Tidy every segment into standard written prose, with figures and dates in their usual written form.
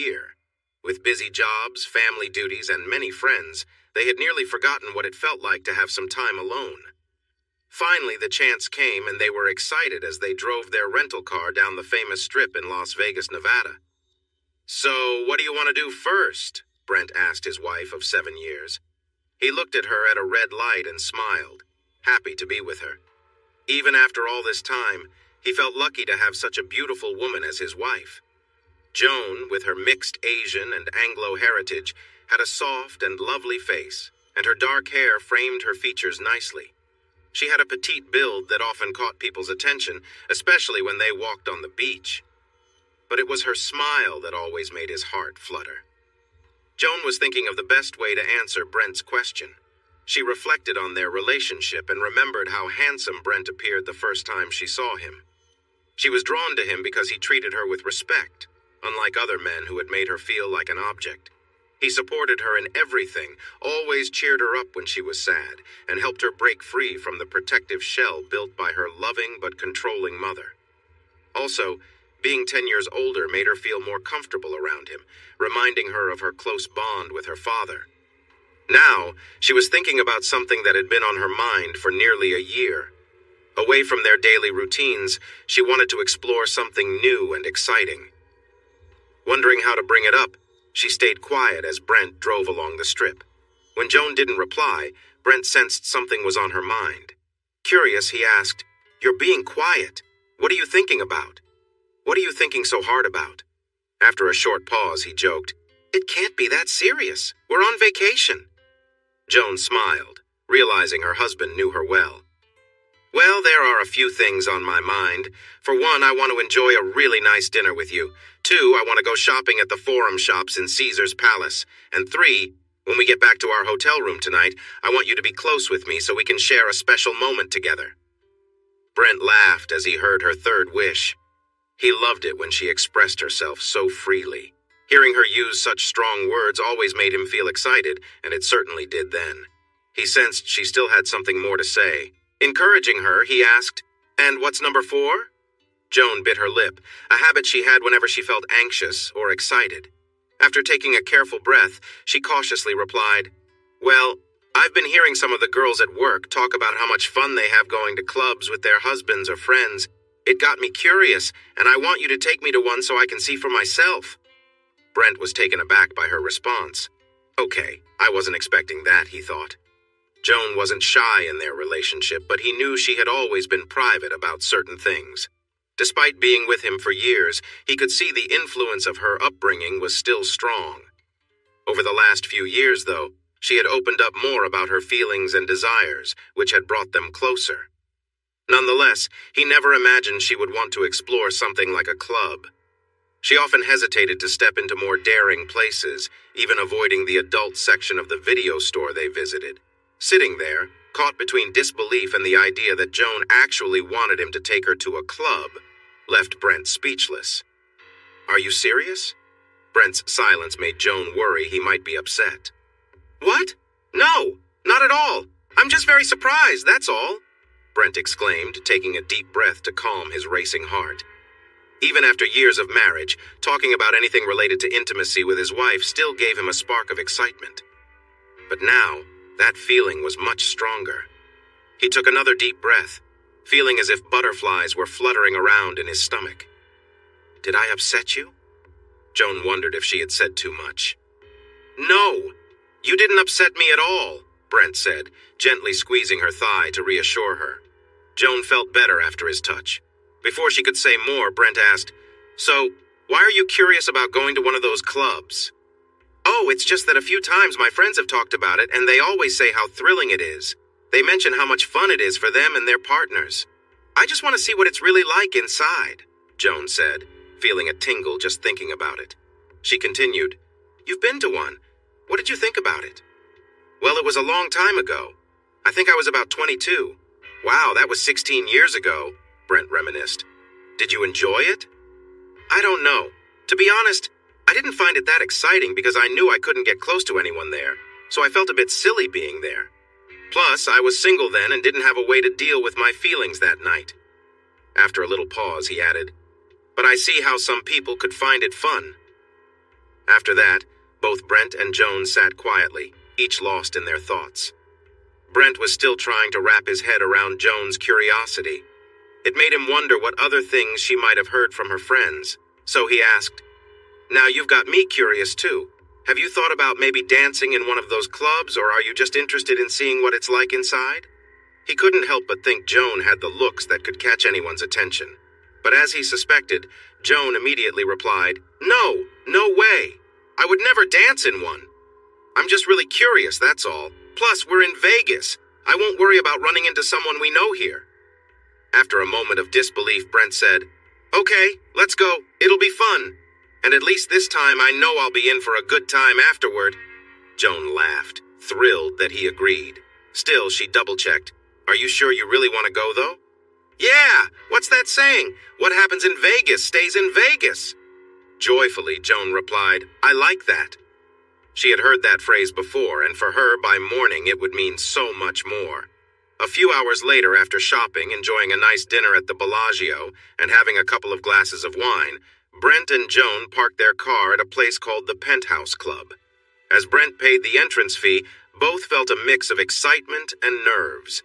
year. With busy jobs, family duties, and many friends, they had nearly forgotten what it felt like to have some time alone. Finally, the chance came, and they were excited as they drove their rental car down the famous strip in Las Vegas, Nevada. "So, what do you want to do first?" Brent asked his wife of 7 years. He looked at her at a red light and smiled, happy to be with her. Even after all this time, he felt lucky to have such a beautiful woman as his wife. Joan, with her mixed Asian and Anglo heritage, had a soft and lovely face, and her dark hair framed her features nicely. She had a petite build that often caught people's attention, especially when they walked on the beach. But it was her smile that always made his heart flutter. Joan was thinking of the best way to answer Brent's question. She reflected on their relationship and remembered how handsome Brent appeared the first time she saw him. She was drawn to him because he treated her with respect, unlike other men who had made her feel like an object. He supported her in everything, always cheered her up when she was sad, and helped her break free from the protective shell built by her loving but controlling mother. Also, being 10 years older made her feel more comfortable around him, reminding her of her close bond with her father. Now, she was thinking about something that had been on her mind for nearly a year. Away from their daily routines, she wanted to explore something new and exciting. Wondering how to bring it up, she stayed quiet as Brent drove along the strip. When Joan didn't reply, Brent sensed something was on her mind. Curious, he asked, "You're being quiet. What are you thinking about? What are you thinking so hard about?" After a short pause, he joked, "It can't be that serious. We're on vacation." Joan smiled, realizing her husband knew her well. "Well, there are a few things on my mind. For one, I want to enjoy a really nice dinner with you. 2, I want to go shopping at the Forum shops in Caesar's Palace. And 3, when we get back to our hotel room tonight, I want you to be close with me so we can share a special moment together." Brent laughed as he heard her third wish. He loved it when she expressed herself so freely. Hearing her use such strong words always made him feel excited, and it certainly did then. He sensed she still had something more to say. Encouraging her, he asked, "And what's number 4? Joan bit her lip, a habit she had whenever she felt anxious or excited. After taking a careful breath, she cautiously replied, "Well, I've been hearing some of the girls at work talk about how much fun they have going to clubs with their husbands or friends. It got me curious, and I want you to take me to one so I can see for myself." Brent was taken aback by her response. Okay, I wasn't expecting that, he thought. Joan wasn't shy in their relationship, but he knew she had always been private about certain things. Despite being with him for years, he could see the influence of her upbringing was still strong. Over the last few years, though, she had opened up more about her feelings and desires, which had brought them closer. Nonetheless, he never imagined she would want to explore something like a club. She often hesitated to step into more daring places, even avoiding the adult section of the video store they visited. Sitting there, caught between disbelief and the idea that Joan actually wanted him to take her to a club, left Brent speechless. "Are you serious?" Brent's silence made Joan worry he might be upset. "What? No, not at all. I'm just very surprised, that's all," Brent exclaimed, taking a deep breath to calm his racing heart. Even after years of marriage, talking about anything related to intimacy with his wife still gave him a spark of excitement. But now, that feeling was much stronger. He took another deep breath, feeling as if butterflies were fluttering around in his stomach. "Did I upset you?" Joan wondered if she had said too much. "No, you didn't upset me at all," Brent said, gently squeezing her thigh to reassure her. Joan felt better after his touch. Before she could say more, Brent asked, "So, why are you curious about going to one of those clubs?" "Oh, it's just that a few times my friends have talked about it, and they always say how thrilling it is. They mention how much fun it is for them and their partners. I just want to see what it's really like inside," Joan said, feeling a tingle just thinking about it. She continued, "You've been to one. What did you think about it?" "Well, it was a long time ago. I think I was about 22. Wow, that was 16 years ago," Brent reminisced. "Did you enjoy it?" "I don't know. To be honest, I didn't find it that exciting because I knew I couldn't get close to anyone there, so I felt a bit silly being there. Plus, I was single then and didn't have a way to deal with my feelings that night." After a little pause, he added, "But I see how some people could find it fun." After that, both Brent and Joan sat quietly, each lost in their thoughts. Brent was still trying to wrap his head around Joan's curiosity. It made him wonder what other things she might have heard from her friends. So he asked, "Now you've got me curious too. Have you thought about maybe dancing in one of those clubs, or are you just interested in seeing what it's like inside?" He couldn't help but think Joan had the looks that could catch anyone's attention. But as he suspected, Joan immediately replied, "No, no way. I would never dance in one. I'm just really curious, that's all. Plus, we're in Vegas. I won't worry about running into someone we know here." After a moment of disbelief, Brent said, "Okay, let's go. It'll be fun. And at least this time I know I'll be in for a good time afterward." Joan laughed, thrilled that he agreed. Still, she double-checked. "Are you sure you really want to go, though?" "Yeah, what's that saying? What happens in Vegas stays in Vegas." Joyfully, Joan replied, "I like that." She had heard that phrase before, and for her, by morning, it would mean so much more. A few hours later, after shopping, enjoying a nice dinner at the Bellagio, and having a couple of glasses of wine, Brent and Joan parked their car at a place called the Penthouse Club. As Brent paid the entrance fee, both felt a mix of excitement and nerves.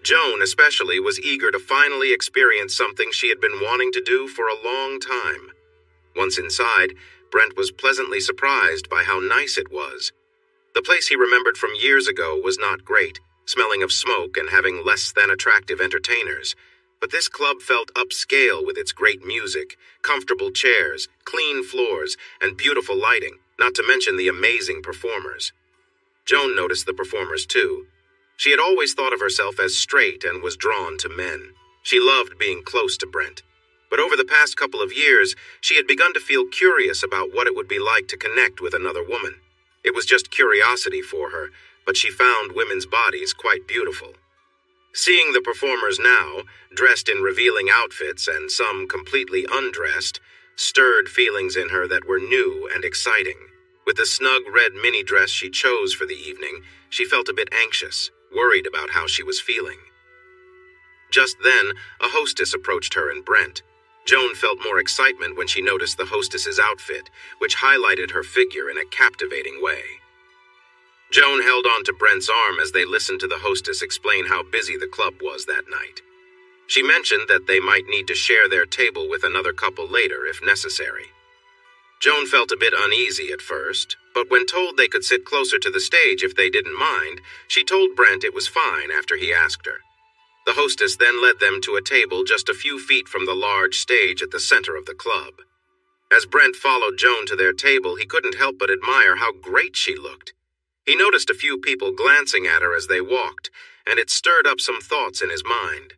Joan, especially, was eager to finally experience something she had been wanting to do for a long time. Once inside, Brent was pleasantly surprised by how nice it was. The place he remembered from years ago was not great, smelling of smoke and having less than attractive entertainers. But this club felt upscale with its great music, comfortable chairs, clean floors, and beautiful lighting, not to mention the amazing performers. Joan noticed the performers too. She had always thought of herself as straight and was drawn to men. She loved being close to Brent. But over the past couple of years, she had begun to feel curious about what it would be like to connect with another woman. It was just curiosity for her, but she found women's bodies quite beautiful. Seeing the performers now, dressed in revealing outfits and some completely undressed, stirred feelings in her that were new and exciting. With the snug red mini dress she chose for the evening, she felt a bit anxious, worried about how she was feeling. Just then, a hostess approached her and Brent. Joan felt more excitement when she noticed the hostess's outfit, which highlighted her figure in a captivating way. Joan held on to Brent's arm as they listened to the hostess explain how busy the club was that night. She mentioned that they might need to share their table with another couple later if necessary. Joan felt a bit uneasy at first, but when told they could sit closer to the stage if they didn't mind, she told Brent it was fine after he asked her. The hostess then led them to a table just a few feet from the large stage at the center of the club. As Brent followed Joan to their table, he couldn't help but admire how great she looked. He noticed a few people glancing at her as they walked, and it stirred up some thoughts in his mind.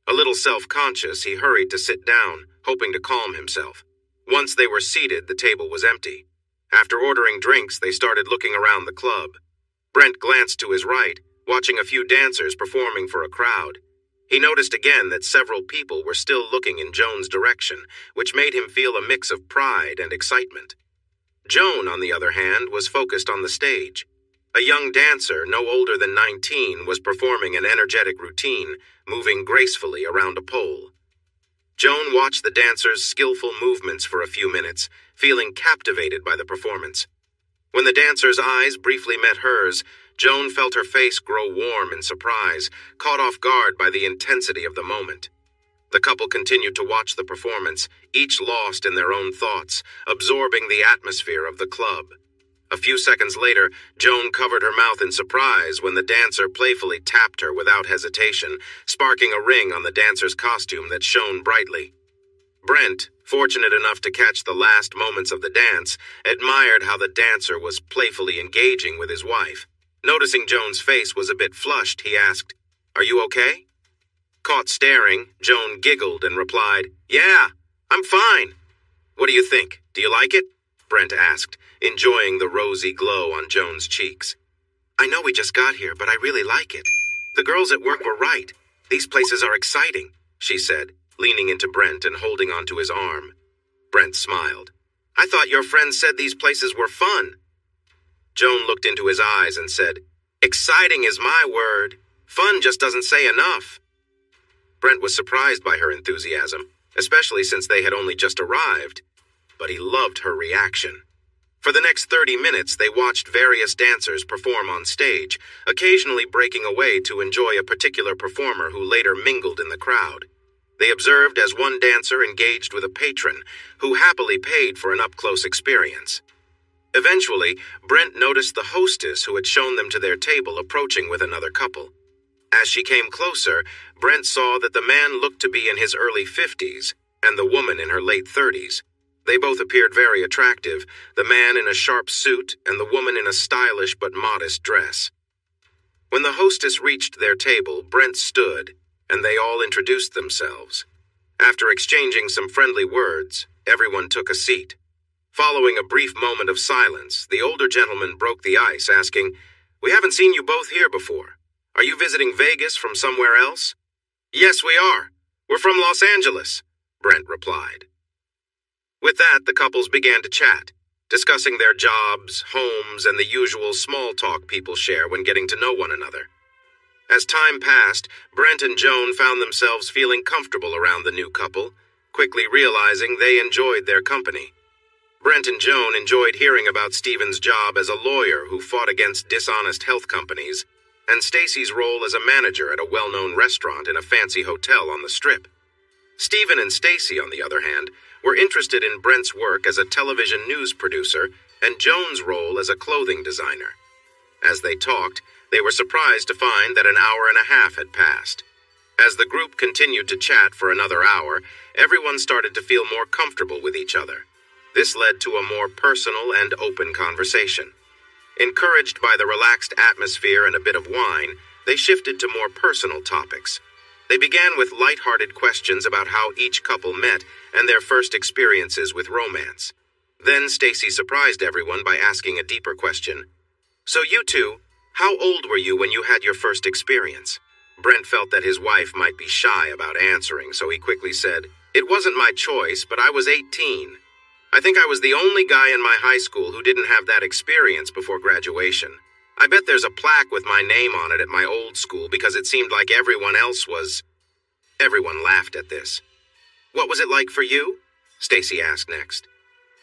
A little self-conscious, he hurried to sit down, hoping to calm himself. Once they were seated, the table was empty. After ordering drinks, they started looking around the club. Brent glanced to his right, watching a few dancers performing for a crowd. He noticed again that several people were still looking in Joan's direction, which made him feel a mix of pride and excitement. Joan, on the other hand, was focused on the stage. A young dancer, no older than 19, was performing an energetic routine, moving gracefully around a pole. Joan watched the dancer's skillful movements for a few minutes, feeling captivated by the performance. When the dancer's eyes briefly met hers, Joan felt her face grow warm in surprise, caught off guard by the intensity of the moment. The couple continued to watch the performance, each lost in their own thoughts, absorbing the atmosphere of the club. A few seconds later, Joan covered her mouth in surprise when the dancer playfully tapped her without hesitation, sparking a ring on the dancer's costume that shone brightly. Brent, fortunate enough to catch the last moments of the dance, admired how the dancer was playfully engaging with his wife. Noticing Joan's face was a bit flushed, he asked, "Are you okay?" Caught staring, Joan giggled and replied, "Yeah, I'm fine." "What do you think? Do you like it?" Brent asked, enjoying the rosy glow on Joan's cheeks. "I know we just got here, but I really like it. The girls at work were right. These places are exciting," she said, leaning into Brent and holding onto his arm. Brent smiled. "I thought your friend said these places were fun." Joan looked into his eyes and said, "Exciting is my word. Fun just doesn't say enough." Brent was surprised by her enthusiasm, especially since they had only just arrived. But he loved her reaction. For the next 30 minutes, they watched various dancers perform on stage, occasionally breaking away to enjoy a particular performer who later mingled in the crowd. They observed as one dancer engaged with a patron, who happily paid for an up-close experience. Eventually, Brent noticed the hostess who had shown them to their table approaching with another couple. As she came closer, Brent saw that the man looked to be in his early 50s and the woman in her late 30s. They both appeared very attractive, the man in a sharp suit and the woman in a stylish but modest dress. When the hostess reached their table, Brent stood, and they all introduced themselves. After exchanging some friendly words, everyone took a seat. Following a brief moment of silence, the older gentleman broke the ice, asking, "We haven't seen you both here before. Are you visiting Vegas from somewhere else?" "Yes, we are. We're from Los Angeles," Brent replied. With that, the couples began to chat, discussing their jobs, homes, and the usual small talk people share when getting to know one another. As time passed, Brent and Joan found themselves feeling comfortable around the new couple, quickly realizing they enjoyed their company. Brent and Joan enjoyed hearing about Stephen's job as a lawyer who fought against dishonest health companies, and Stacy's role as a manager at a well-known restaurant in a fancy hotel on the Strip. Stephen and Stacy, on the other hand, were interested in Brent's work as a television news producer and Joan's role as a clothing designer. As they talked, they were surprised to find that an hour and a half had passed. As the group continued to chat for another hour, everyone started to feel more comfortable with each other. This led to a more personal and open conversation. Encouraged by the relaxed atmosphere and a bit of wine, they shifted to more personal topics. They began with light-hearted questions about how each couple met and their first experiences with romance. Then Stacy surprised everyone by asking a deeper question. "So you two, how old were you when you had your first experience?" Brent felt that his wife might be shy about answering, so he quickly said, "It wasn't my choice, but I was 18. I think I was the only guy in my high school who didn't have that experience before graduation. I bet there's a plaque with my name on it at my old school because it seemed like everyone else was." Everyone laughed at this. "What was it like for you?" Stacy asked next.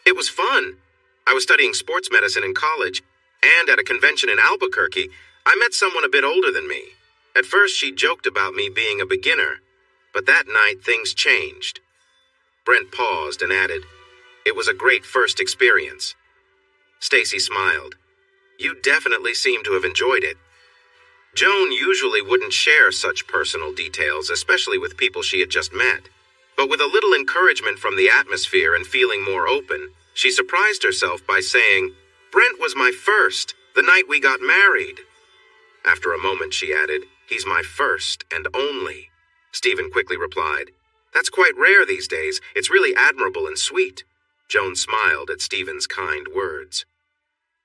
"It was fun. I was studying sports medicine in college, and at a convention in Albuquerque, I met someone a bit older than me. At first, she joked about me being a beginner, but that night things changed." Brent paused and added, "It was a great first experience." Stacy smiled. "You definitely seem to have enjoyed it." Joan usually wouldn't share such personal details, especially with people she had just met. But with a little encouragement from the atmosphere and feeling more open, she surprised herself by saying, "Brent was my first, the night we got married." After a moment, she added, "He's my first and only." Stephen quickly replied, "That's quite rare these days. It's really admirable and sweet." Joan smiled at Stephen's kind words.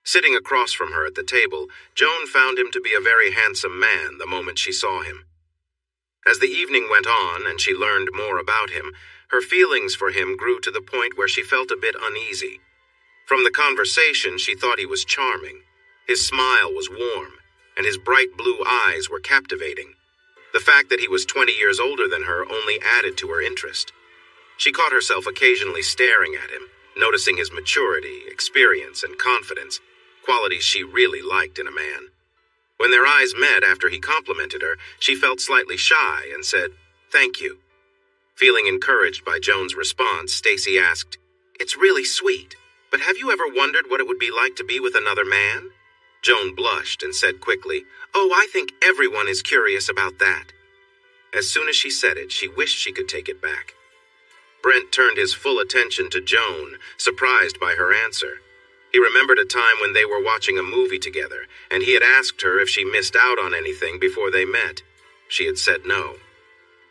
Sitting across from her at the table, Joan found him to be a very handsome man the moment she saw him. As the evening went on and she learned more about him, her feelings for him grew to the point where she felt a bit uneasy. From the conversation, she thought he was charming. His smile was warm, and his bright blue eyes were captivating. The fact that he was 20 years older than her only added to her interest. She caught herself occasionally staring at him, noticing his maturity, experience, and confidence, qualities she really liked in a man. When their eyes met after he complimented her, she felt slightly shy and said, "Thank you." Feeling encouraged by Joan's response, Stacy asked, "It's really sweet, but have you ever wondered what it would be like to be with another man?" Joan blushed and said quickly, "Oh, I think everyone is curious about that." As soon as she said it, she wished she could take it back. Brent turned his full attention to Joan, surprised by her answer. He remembered a time when they were watching a movie together, and he had asked her if she missed out on anything before they met. She had said no.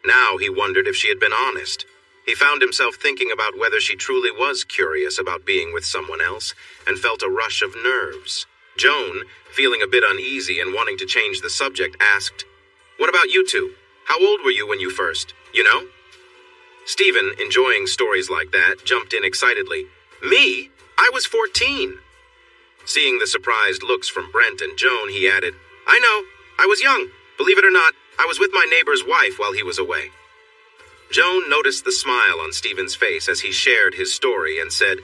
Now he wondered if she had been honest. He found himself thinking about whether she truly was curious about being with someone else, and felt a rush of nerves. Joan, feeling a bit uneasy and wanting to change the subject, asked, "What about you two? How old were you when you first, you know?" Stephen, enjoying stories like that, jumped in excitedly. "Me? I was 14. Seeing the surprised looks from Brent and Joan, he added, "I know. I was young. Believe it or not, I was with my neighbor's wife while he was away." Joan noticed the smile on Stephen's face as he shared his story and said,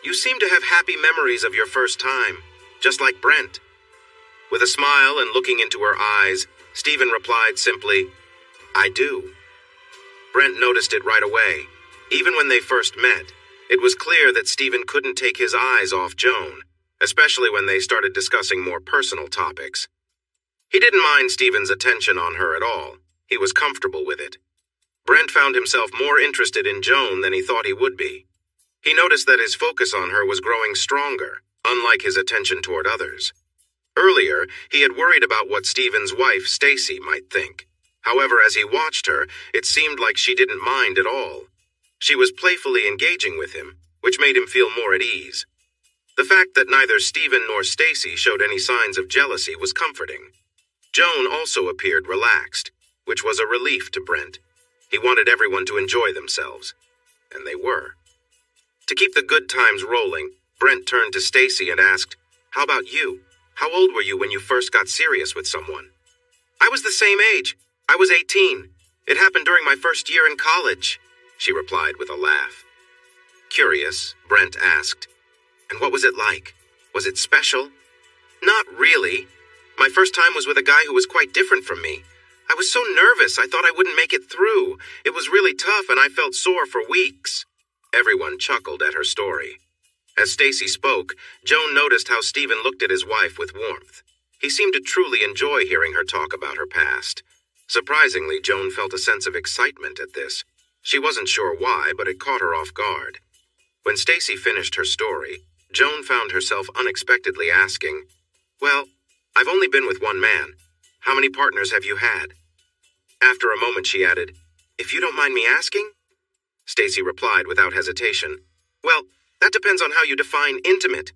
You seem to have happy memories of your first time, just like Brent." With a smile and looking into her eyes, Stephen replied simply, "I do." Brent noticed it right away. Even when they first met, it was clear that Stephen couldn't take his eyes off Joan, especially when they started discussing more personal topics. He didn't mind Stephen's attention on her at all. He was comfortable with it. Brent found himself more interested in Joan than he thought he would be. He noticed that his focus on her was growing stronger, unlike his attention toward others. Earlier, he had worried about what Stephen's wife, Stacy, might think. However, as he watched her, it seemed like she didn't mind at all. She was playfully engaging with him, which made him feel more at ease. The fact that neither Stephen nor Stacy showed any signs of jealousy was comforting. Joan also appeared relaxed, which was a relief to Brent. He wanted everyone to enjoy themselves, and they were. To keep the good times rolling, Brent turned to Stacy and asked, "How about you? How old were you when you first got serious with someone?" "I was the same age. I was 18. It happened during my first year in college," she replied with a laugh. Curious, Brent asked, "And what was it like? Was it special?" "Not really. My first time was with a guy who was quite different from me. I was so nervous I thought I wouldn't make it through. It was really tough and I felt sore for weeks." Everyone chuckled at her story. As Stacy spoke, Joan noticed how Stephen looked at his wife with warmth. He seemed to truly enjoy hearing her talk about her past. Surprisingly, Joan felt a sense of excitement at this. She wasn't sure why, but it caught her off guard. When Stacy finished her story, Joan found herself unexpectedly asking, "Well, I've only been with one man. How many partners have you had?" After a moment, she added, "If you don't mind me asking?" Stacy replied without hesitation, "Well, that depends on how you define intimate."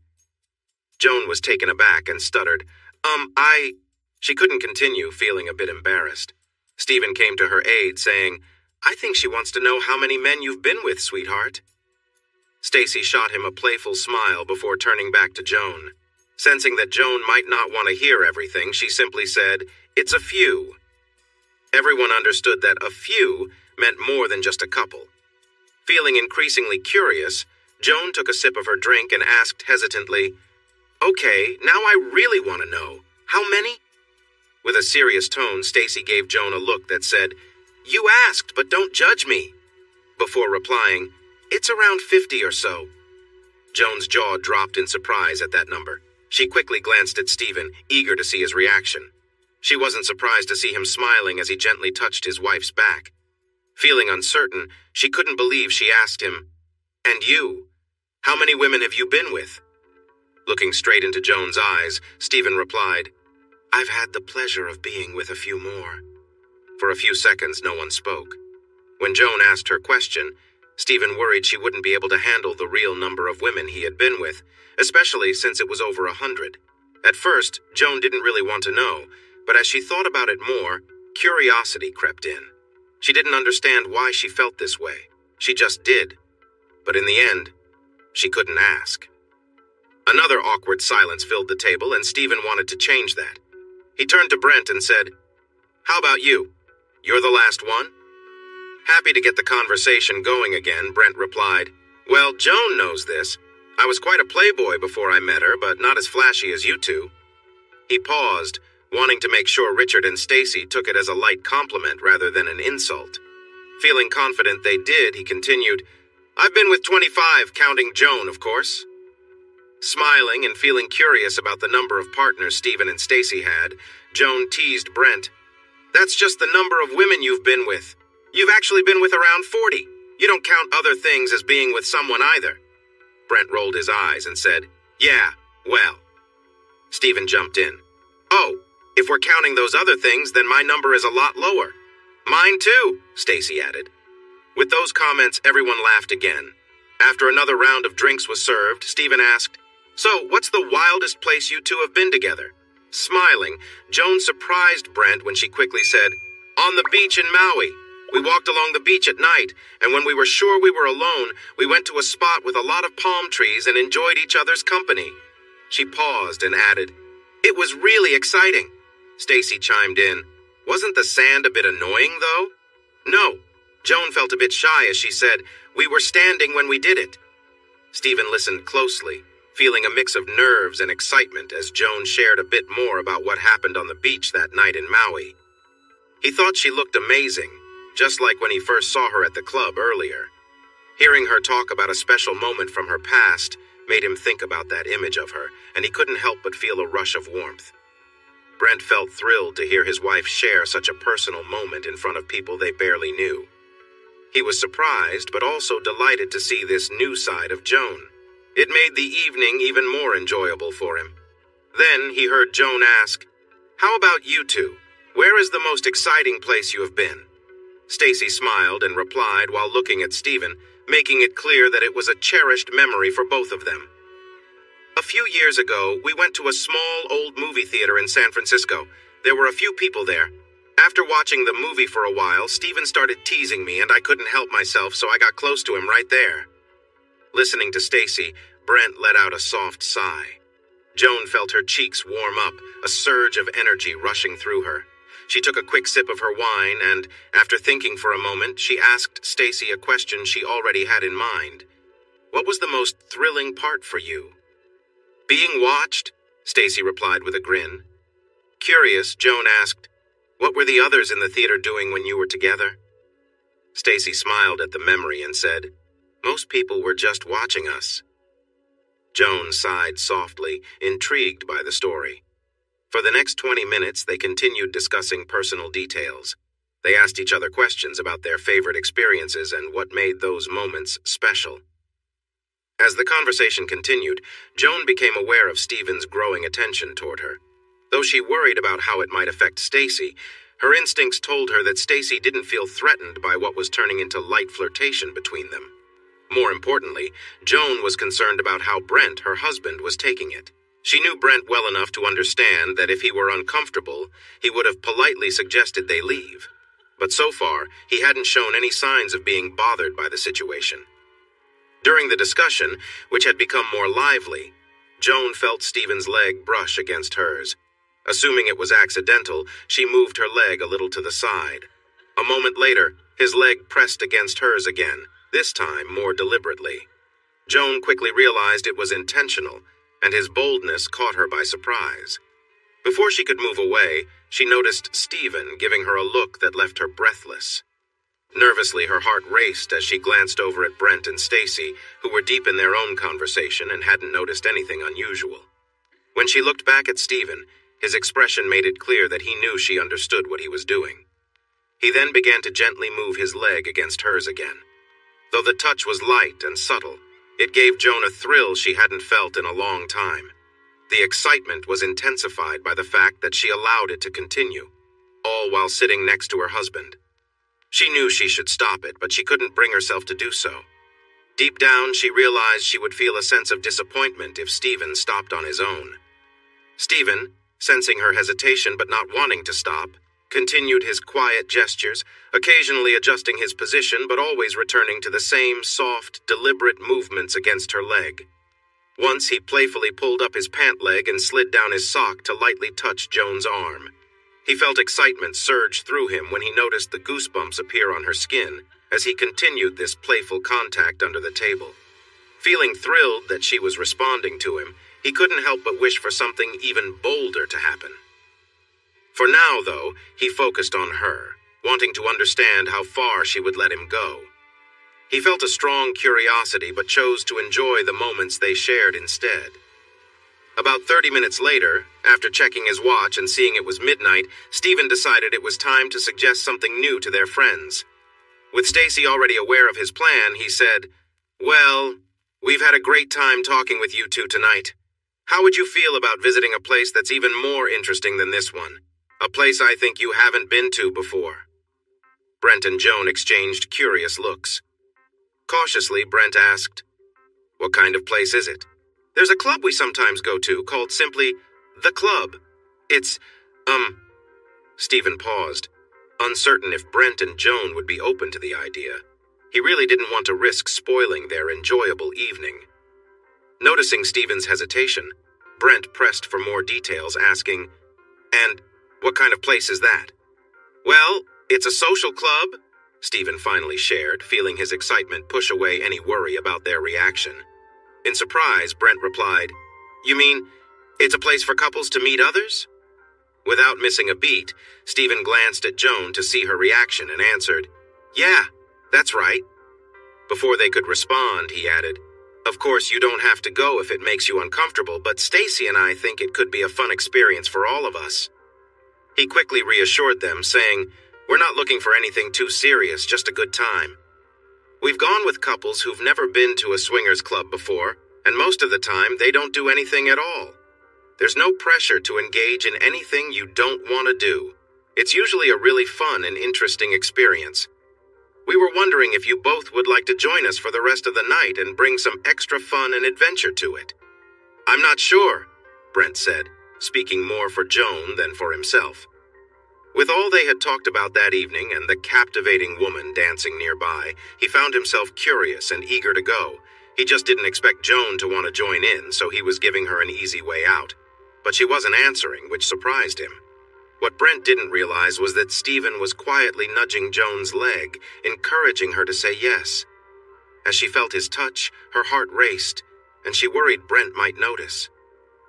Joan was taken aback and stuttered, She couldn't continue, feeling a bit embarrassed. Stephen came to her aid, saying, "I think she wants to know how many men you've been with, sweetheart." Stacy shot him a playful smile before turning back to Joan. Sensing that Joan might not want to hear everything, she simply said, "It's a few." Everyone understood that a few meant more than just a couple. Feeling increasingly curious, Joan took a sip of her drink and asked hesitantly, "Okay, now I really want to know. How many?" With a serious tone, Stacy gave Joan a look that said, "You asked, but don't judge me," before replying, "It's around 50 or so." Joan's jaw dropped in surprise at that number. She quickly glanced at Stephen, eager to see his reaction. She wasn't surprised to see him smiling as he gently touched his wife's back. Feeling uncertain, she couldn't believe she asked him, "And you? How many women have you been with?" Looking straight into Joan's eyes, Stephen replied, "I've had the pleasure of being with a few more." For a few seconds, no one spoke. When Joan asked her question, Stephen worried she wouldn't be able to handle the real number of women he had been with, especially since it was over 100. At first, Joan didn't really want to know, but as she thought about it more, curiosity crept in. She didn't understand why she felt this way. She just did. But in the end, she couldn't ask. Another awkward silence filled the table, and Stephen wanted to change that. He turned to Brent and said, "How about you? You're the last one?" Happy to get the conversation going again, Brent replied, "Well, Joan knows this. I was quite a playboy before I met her, but not as flashy as you two." He paused, wanting to make sure Richard and Stacy took it as a light compliment rather than an insult. Feeling confident they did, he continued, "I've been with 25, counting Joan, of course." Smiling and feeling curious about the number of partners Stephen and Stacy had, Joan teased Brent, "That's just the number of women you've been with. You've actually been with around 40. You don't count other things as being with someone either." Brent rolled his eyes and said, "Yeah, well." Stephen jumped in. "Oh, if we're counting those other things, then my number is a lot lower." "Mine too," Stacy added. With those comments, everyone laughed again. After another round of drinks was served, Stephen asked, "So, what's the wildest place you two have been together?" Smiling, Joan surprised Brent when she quickly said, "On the beach in Maui. We walked along the beach at night, and when we were sure we were alone, we went to a spot with a lot of palm trees and enjoyed each other's company." She paused and added, "It was really exciting." Stacy chimed in, "Wasn't the sand a bit annoying, though?" "No." Joan felt a bit shy as she said, "We were standing when we did it." Stephen listened closely, feeling a mix of nerves and excitement as Joan shared a bit more about what happened on the beach that night in Maui. He thought she looked amazing, just like when he first saw her at the club earlier. Hearing her talk about a special moment from her past made him think about that image of her, and he couldn't help but feel a rush of warmth. Brent felt thrilled to hear his wife share such a personal moment in front of people they barely knew. He was surprised, but also delighted to see this new side of Joan. It made the evening even more enjoyable for him. Then he heard Joan ask, "How about you two? Where is the most exciting place you have been?" Stacy smiled and replied while looking at Stephen, making it clear that it was a cherished memory for both of them. "A few years ago, we went to a small old movie theater in San Francisco. There were a few people there. After watching the movie for a while, Stephen started teasing me and I couldn't help myself, so I got close to him right there." Listening to Stacy, Brent let out a soft sigh. Joan felt her cheeks warm up, a surge of energy rushing through her. She took a quick sip of her wine and, after thinking for a moment, she asked Stacy a question she already had in mind. "What was the most thrilling part for you?" "Being watched," Stacy replied with a grin. Curious, Joan asked, "What were the others in the theater doing when you were together?" Stacy smiled at the memory and said, "Most people were just watching us." Joan sighed softly, intrigued by the story. For the next 20 minutes, they continued discussing personal details. They asked each other questions about their favorite experiences and what made those moments special. As the conversation continued, Joan became aware of Stephen's growing attention toward her. Though she worried about how it might affect Stacy, her instincts told her that Stacy didn't feel threatened by what was turning into light flirtation between them. More importantly, Joan was concerned about how Brent, her husband, was taking it. She knew Brent well enough to understand that if he were uncomfortable, he would have politely suggested they leave. But so far, he hadn't shown any signs of being bothered by the situation. During the discussion, which had become more lively, Joan felt Stephen's leg brush against hers. Assuming it was accidental, she moved her leg a little to the side. A moment later, his leg pressed against hers again, this time more deliberately. Joan quickly realized it was intentional, and his boldness caught her by surprise. Before she could move away, she noticed Stephen giving her a look that left her breathless. Nervously, her heart raced as she glanced over at Brent and Stacy, who were deep in their own conversation and hadn't noticed anything unusual. When she looked back at Stephen, his expression made it clear that he knew she understood what he was doing. He then began to gently move his leg against hers again. Though the touch was light and subtle, it gave Joan a thrill she hadn't felt in a long time. The excitement was intensified by the fact that she allowed it to continue, all while sitting next to her husband. She knew she should stop it, but she couldn't bring herself to do so. Deep down, she realized she would feel a sense of disappointment if Stephen stopped on his own. Stephen, sensing her hesitation but not wanting to stop, continued his quiet gestures, occasionally adjusting his position but always returning to the same soft, deliberate movements against her leg. Once he playfully pulled up his pant leg and slid down his sock to lightly touch Joan's arm. He felt excitement surge through him when he noticed the goosebumps appear on her skin as he continued this playful contact under the table. Feeling thrilled that she was responding to him, he couldn't help but wish for something even bolder to happen. For now, though, he focused on her, wanting to understand how far she would let him go. He felt a strong curiosity but chose to enjoy the moments they shared instead. About 30 minutes later, after checking his watch and seeing it was midnight, Stephen decided it was time to suggest something new to their friends. With Stacy already aware of his plan, he said, "Well, we've had a great time talking with you two tonight. How would you feel about visiting a place that's even more interesting than this one? A place I think you haven't been to before." Brent and Joan exchanged curious looks. Cautiously, Brent asked, "What kind of place is it?" "There's a club we sometimes go to called simply The Club. It's, Stephen paused, uncertain if Brent and Joan would be open to the idea. He really didn't want to risk spoiling their enjoyable evening. Noticing Stephen's hesitation, Brent pressed for more details, asking, "And what kind of place is that?" "Well, it's a social club," Stephen finally shared, feeling his excitement push away any worry about their reaction. In surprise, Brent replied, "You mean, it's a place for couples to meet others?" Without missing a beat, Stephen glanced at Joan to see her reaction and answered, "Yeah, that's right." Before they could respond, he added, "Of course, you don't have to go if it makes you uncomfortable, but Stacy and I think it could be a fun experience for all of us." He quickly reassured them, saying, "We're not looking for anything too serious, just a good time. We've gone with couples who've never been to a swingers club before, and most of the time they don't do anything at all. There's no pressure to engage in anything you don't want to do. It's usually a really fun and interesting experience. We were wondering if you both would like to join us for the rest of the night and bring some extra fun and adventure to it." "I'm not sure," Brent said, speaking more for Joan than for himself. With all they had talked about that evening and the captivating woman dancing nearby, he found himself curious and eager to go. He just didn't expect Joan to want to join in, so he was giving her an easy way out. But she wasn't answering, which surprised him. What Brent didn't realize was that Stephen was quietly nudging Joan's leg, encouraging her to say yes. As she felt his touch, her heart raced, and she worried Brent might notice.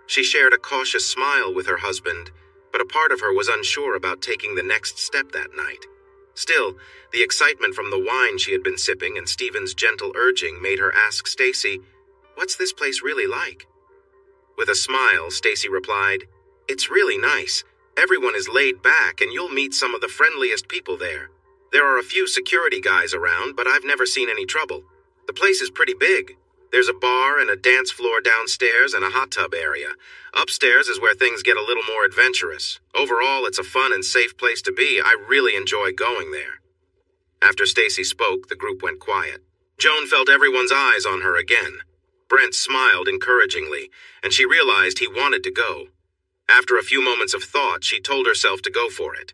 She shared a cautious smile with her husband, but a part of her was unsure about taking the next step that night. Still, the excitement from the wine she had been sipping and Stephen's gentle urging made her ask Stacy, "What's this place really like?" With a smile, Stacy replied, "It's really nice. Everyone is laid back and you'll meet some of the friendliest people there. There are a few security guys around, but I've never seen any trouble. The place is pretty big. There's a bar and a dance floor downstairs and a hot tub area. Upstairs is where things get a little more adventurous. Overall, it's a fun and safe place to be. I really enjoy going there." After Stacy spoke, the group went quiet. Joan felt everyone's eyes on her again. Brent smiled encouragingly, and she realized he wanted to go. After a few moments of thought, she told herself to go for it.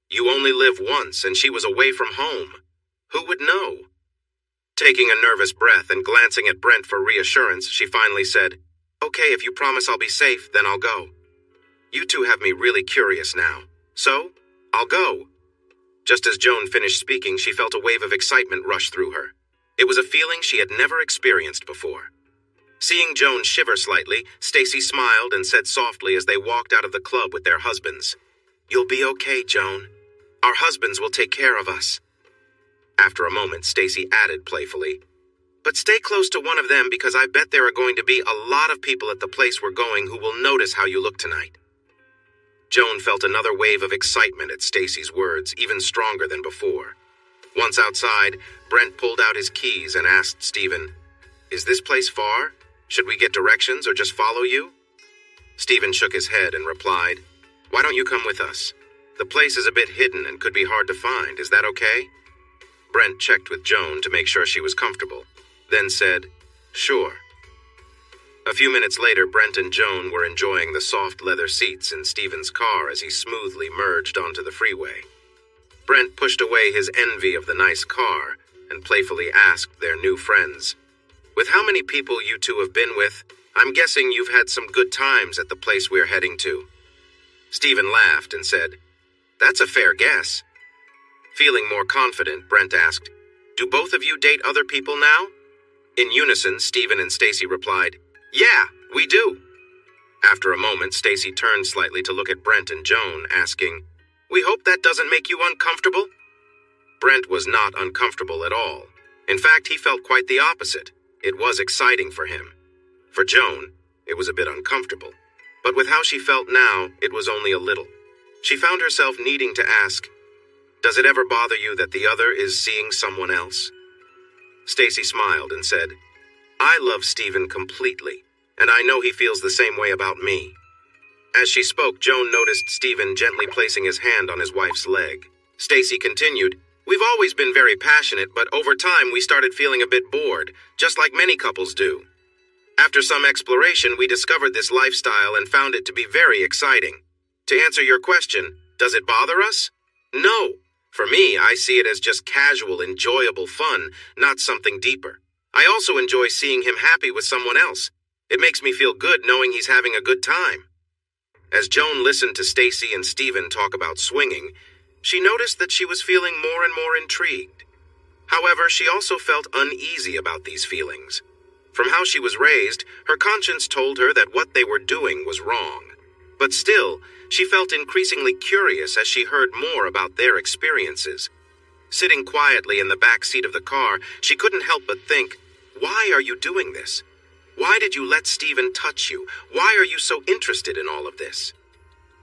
You only live once, and she was away from home. Who would know? Taking a nervous breath and glancing at Brent for reassurance, she finally said, "Okay, if you promise I'll be safe, then I'll go. You two have me really curious now. So, I'll go." Just as Joan finished speaking, she felt a wave of excitement rush through her. It was a feeling she had never experienced before. Seeing Joan shiver slightly, Stacy smiled and said softly as they walked out of the club with their husbands, "You'll be okay, Joan. Our husbands will take care of us." After a moment, Stacy added playfully, "But stay close to one of them because I bet there are going to be a lot of people at the place we're going who will notice how you look tonight." Joan felt another wave of excitement at Stacy's words, even stronger than before. Once outside, Brent pulled out his keys and asked Stephen, "Is this place far? Should we get directions or just follow you?" Stephen shook his head and replied, "Why don't you come with us? The place is a bit hidden and could be hard to find. Is that okay?" Brent checked with Joan to make sure she was comfortable, then said, "Sure." A few minutes later, Brent and Joan were enjoying the soft leather seats in Stephen's car as he smoothly merged onto the freeway. Brent pushed away his envy of the nice car and playfully asked their new friends, "With how many people you two have been with, I'm guessing you've had some good times at the place we're heading to." Stephen laughed and said, "That's a fair guess." Feeling more confident, Brent asked, "Do both of you date other people now?" In unison, Stephen and Stacy replied, "Yeah, we do." After a moment, Stacy turned slightly to look at Brent and Joan, asking, "We hope that doesn't make you uncomfortable?" Brent was not uncomfortable at all. In fact, he felt quite the opposite. It was exciting for him. For Joan, it was a bit uncomfortable. But with how she felt now, it was only a little. She found herself needing to ask, "Does it ever bother you that the other is seeing someone else?" Stacy smiled and said, "I love Stephen completely, and I know he feels the same way about me." As she spoke, Joan noticed Stephen gently placing his hand on his wife's leg. Stacy continued, "We've always been very passionate, but over time we started feeling a bit bored, just like many couples do. After some exploration, we discovered this lifestyle and found it to be very exciting. To answer your question, does it bother us? No. For me, I see it as just casual, enjoyable fun, not something deeper. I also enjoy seeing him happy with someone else. It makes me feel good knowing he's having a good time." As Joan listened to Stacy and Stephen talk about swinging, she noticed that she was feeling more and more intrigued. However, she also felt uneasy about these feelings. From how she was raised, her conscience told her that what they were doing was wrong. But still, she felt increasingly curious as she heard more about their experiences. Sitting quietly in the back seat of the car, she couldn't help but think, why are you doing this? Why did you let Stephen touch you? Why are you so interested in all of this?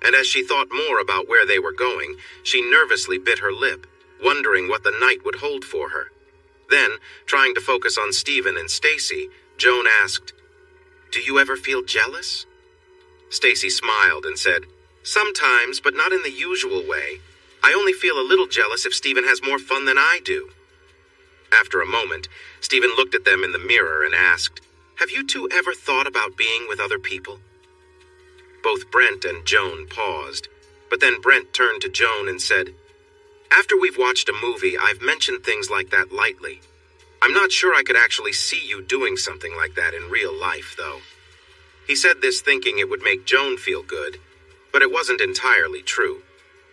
And as she thought more about where they were going, she nervously bit her lip, wondering what the night would hold for her. Then, trying to focus on Stephen and Stacy, Joan asked, "Do you ever feel jealous?" Stacy smiled and said, "Sometimes, but not in the usual way. I only feel a little jealous if Stephen has more fun than I do." After a moment, Stephen looked at them in the mirror and asked, "Have you two ever thought about being with other people?" Both Brent and Joan paused, but then Brent turned to Joan and said, "After we've watched a movie, I've mentioned things like that lightly. I'm not sure I could actually see you doing something like that in real life, though." He said this thinking it would make Joan feel good, but it wasn't entirely true.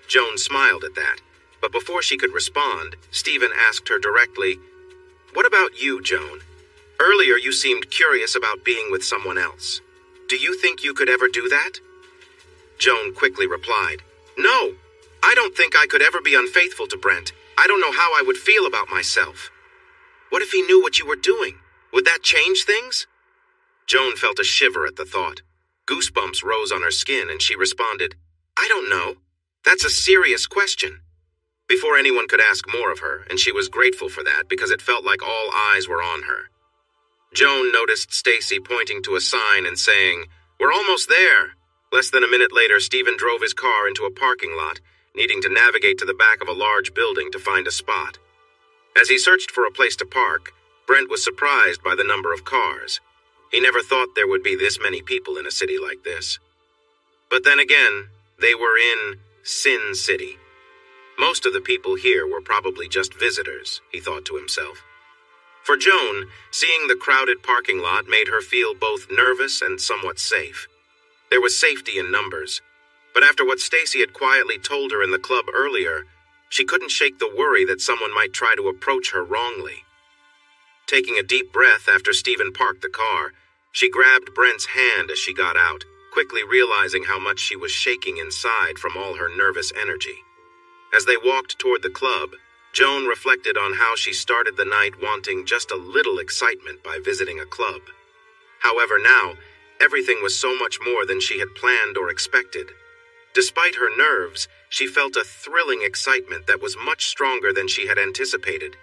Joan smiled at that, but before she could respond, Stephen asked her directly, "What about you, Joan? Earlier you seemed curious about being with someone else. Do you think you could ever do that?" Joan quickly replied, "No, I don't think I could ever be unfaithful to Brent. I don't know how I would feel about myself." "What if he knew what you were doing? Would that change things?" Joan felt a shiver at the thought. Goosebumps rose on her skin and she responded, "I don't know. That's a serious question." Before anyone could ask more of her, and she was grateful for that because it felt like all eyes were on her. Joan noticed Stacy pointing to a sign and saying, "We're almost there." Less than a minute later, Stephen drove his car into a parking lot, needing to navigate to the back of a large building to find a spot. As he searched for a place to park, Brent was surprised by the number of cars. He never thought there would be this many people in a city like this. But then again, they were in Sin City. Most of the people here were probably just visitors, he thought to himself. For Joan, seeing the crowded parking lot made her feel both nervous and somewhat safe. There was safety in numbers, but after what Stacy had quietly told her in the club earlier, she couldn't shake the worry that someone might try to approach her wrongly. Taking a deep breath after Stephen parked the car, she grabbed Brent's hand as she got out, quickly realizing how much she was shaking inside from all her nervous energy. As they walked toward the club, Joan reflected on how she started the night wanting just a little excitement by visiting a club. However, now, everything was so much more than she had planned or expected. Despite her nerves, she felt a thrilling excitement that was much stronger than she had anticipated.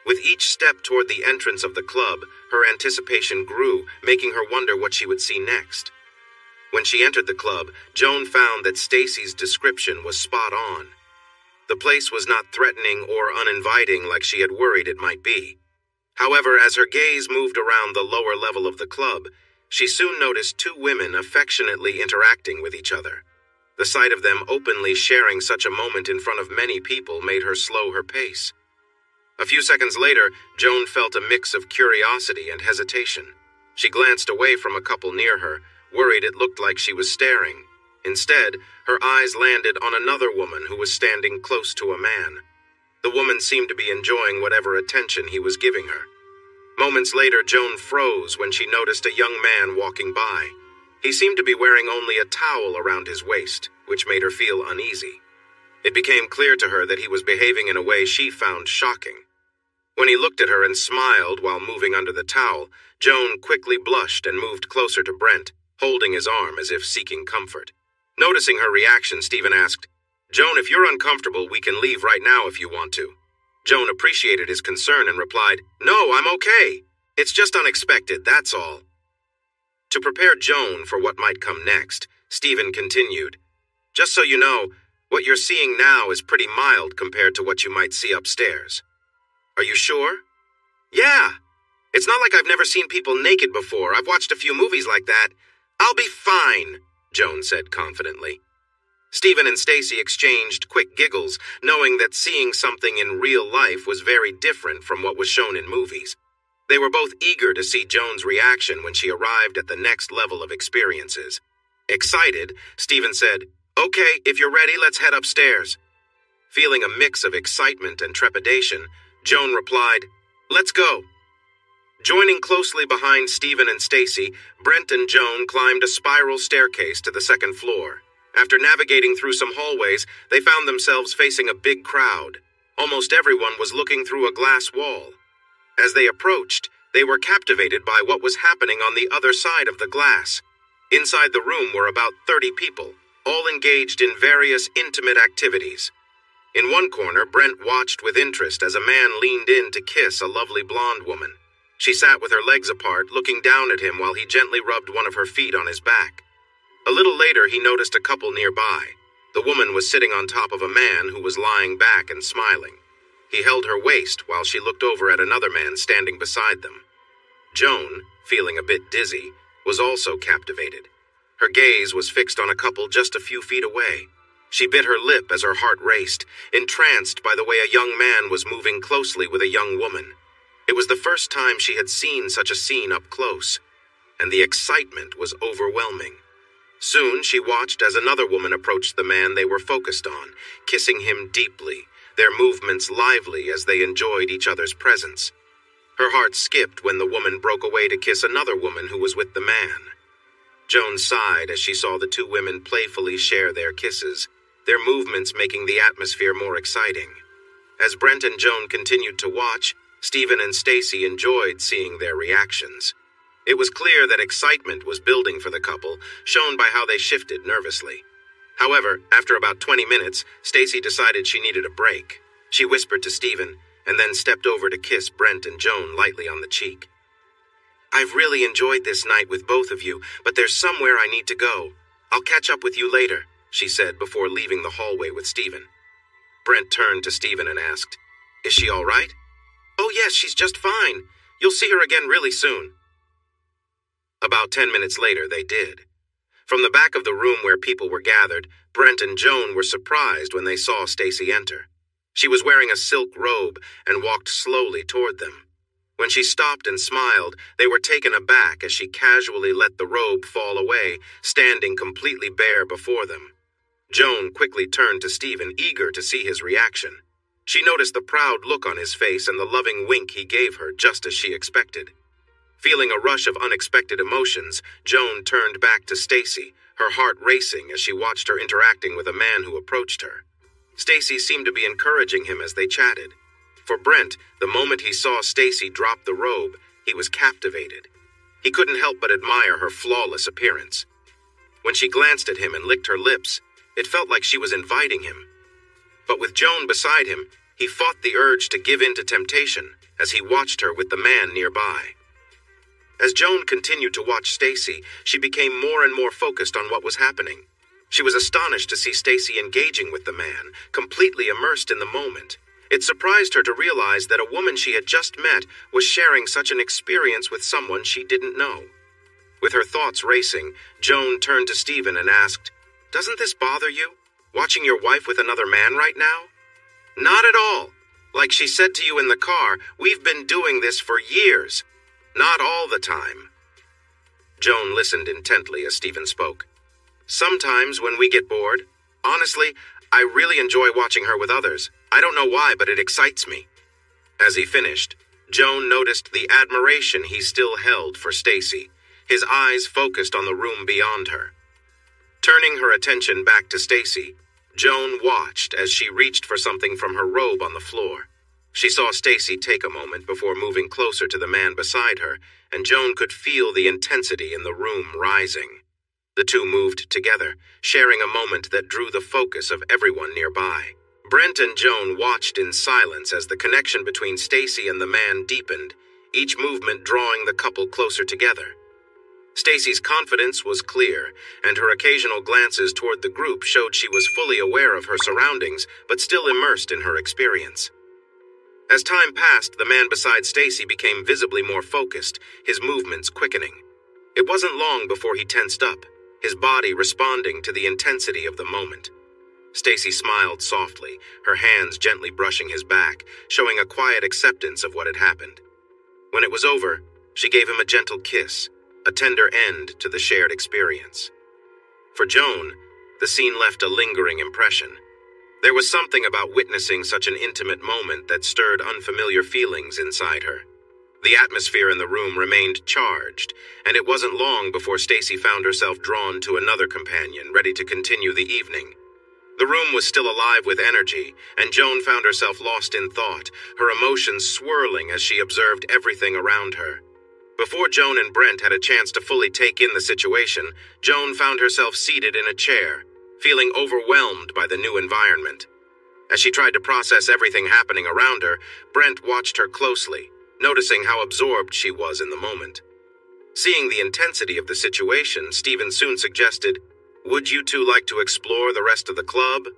With each step toward the entrance of the club, her anticipation grew, making her wonder what she would see next. When she entered the club, Joan found that Stacy's description was spot on. The place was not threatening or uninviting like she had worried it might be. However, as her gaze moved around the lower level of the club, she soon noticed two women affectionately interacting with each other. The sight of them openly sharing such a moment in front of many people made her slow her pace. A few seconds later, Joan felt a mix of curiosity and hesitation. She glanced away from a couple near her, worried it looked like she was staring. Instead, her eyes landed on another woman who was standing close to a man. The woman seemed to be enjoying whatever attention he was giving her. Moments later, Joan froze when she noticed a young man walking by. He seemed to be wearing only a towel around his waist, which made her feel uneasy. It became clear to her that he was behaving in a way she found shocking. When he looked at her and smiled while moving under the towel, Joan quickly blushed and moved closer to Brent, holding his arm as if seeking comfort. Noticing her reaction, Stephen asked, "Joan, if you're uncomfortable, we can leave right now if you want to." Joan appreciated his concern and replied, "No, I'm okay. It's just unexpected, that's all." To prepare Joan for what might come next, Stephen continued, "Just so you know, what you're seeing now is pretty mild compared to what you might see upstairs." "Are you sure?" "Yeah. It's not like I've never seen people naked before. I've watched a few movies like that. I'll be fine," Joan said confidently. Stephen and Stacy exchanged quick giggles, knowing that seeing something in real life was very different from what was shown in movies. They were both eager to see Joan's reaction when she arrived at the next level of experiences. Excited, Stephen said, "Okay, if you're ready, let's head upstairs." Feeling a mix of excitement and trepidation, Joan replied, "Let's go." Joining closely behind Stephen and Stacy, Brent and Joan climbed a spiral staircase to the second floor. After navigating through some hallways, they found themselves facing a big crowd. Almost everyone was looking through a glass wall. As they approached, they were captivated by what was happening on the other side of the glass. Inside the room were about 30 people, all engaged in various intimate activities. In one corner, Brent watched with interest as a man leaned in to kiss a lovely blonde woman. She sat with her legs apart, looking down at him while he gently rubbed one of her feet on his back. A little later, he noticed a couple nearby. The woman was sitting on top of a man who was lying back and smiling. He held her waist while she looked over at another man standing beside them. Joan, feeling a bit dizzy, was also captivated. Her gaze was fixed on a couple just a few feet away. She bit her lip as her heart raced, entranced by the way a young man was moving closely with a young woman. It was the first time she had seen such a scene up close, and the excitement was overwhelming. Soon she watched as another woman approached the man they were focused on, kissing him deeply, their movements lively as they enjoyed each other's presence. Her heart skipped when the woman broke away to kiss another woman who was with the man. Joan sighed as she saw the two women playfully share their kisses, their movements making the atmosphere more exciting. As Brent and Joan continued to watch, Stephen and Stacy enjoyed seeing their reactions. It was clear that excitement was building for the couple, shown by how they shifted nervously. However, after about 20 minutes, Stacy decided she needed a break. She whispered to Stephen, and then stepped over to kiss Brent and Joan lightly on the cheek. "I've really enjoyed this night with both of you, but there's somewhere I need to go. I'll catch up with you later," she said before leaving the hallway with Stephen. Brent turned to Stephen and asked, "Is she all right?" "Oh yes, she's just fine. You'll see her again really soon." About 10 minutes later, they did. From the back of the room where people were gathered, Brent and Joan were surprised when they saw Stacy enter. She was wearing a silk robe and walked slowly toward them. When she stopped and smiled, they were taken aback as she casually let the robe fall away, standing completely bare before them. Joan quickly turned to Stephen, eager to see his reaction. She noticed the proud look on his face and the loving wink he gave her, just as she expected. Feeling a rush of unexpected emotions, Joan turned back to Stacy, her heart racing as she watched her interacting with a man who approached her. Stacy seemed to be encouraging him as they chatted. For Brent, the moment he saw Stacy drop the robe, he was captivated. He couldn't help but admire her flawless appearance. When she glanced at him and licked her lips, it felt like she was inviting him. But with Joan beside him, he fought the urge to give in to temptation as he watched her with the man nearby. As Joan continued to watch Stacy, she became more and more focused on what was happening. She was astonished to see Stacy engaging with the man, completely immersed in the moment. It surprised her to realize that a woman she had just met was sharing such an experience with someone she didn't know. With her thoughts racing, Joan turned to Stephen and asked, "Doesn't this bother you, watching your wife with another man right now?" "Not at all. Like she said to you in the car, we've been doing this for years. Not all the time." Joan listened intently as Stephen spoke. "Sometimes when we get bored, honestly, I really enjoy watching her with others. I don't know why, but it excites me." As he finished, Joan noticed the admiration he still held for Stacy, his eyes focused on the room beyond her. Turning her attention back to Stacy, Joan watched as she reached for something from her robe on the floor. She saw Stacy take a moment before moving closer to the man beside her, and Joan could feel the intensity in the room rising. The two moved together, sharing a moment that drew the focus of everyone nearby. Brent and Joan watched in silence as the connection between Stacy and the man deepened, each movement drawing the couple closer together. Stacy's confidence was clear, and her occasional glances toward the group showed she was fully aware of her surroundings, but still immersed in her experience. As time passed, the man beside Stacy became visibly more focused, his movements quickening. It wasn't long before he tensed up, his body responding to the intensity of the moment. Stacy smiled softly, her hands gently brushing his back, showing a quiet acceptance of what had happened. When it was over, she gave him a gentle kiss, a tender end to the shared experience. For Joan, the scene left a lingering impression. There was something about witnessing such an intimate moment that stirred unfamiliar feelings inside her. The atmosphere in the room remained charged, and it wasn't long before Stacy found herself drawn to another companion, ready to continue the evening. The room was still alive with energy, and Joan found herself lost in thought, her emotions swirling as she observed everything around her. Before Joan and Brent had a chance to fully take in the situation, Joan found herself seated in a chair, feeling overwhelmed by the new environment. As she tried to process everything happening around her, Brent watched her closely, noticing how absorbed she was in the moment. Seeing the intensity of the situation, Stephen soon suggested, "Would you two like to explore the rest of the club?"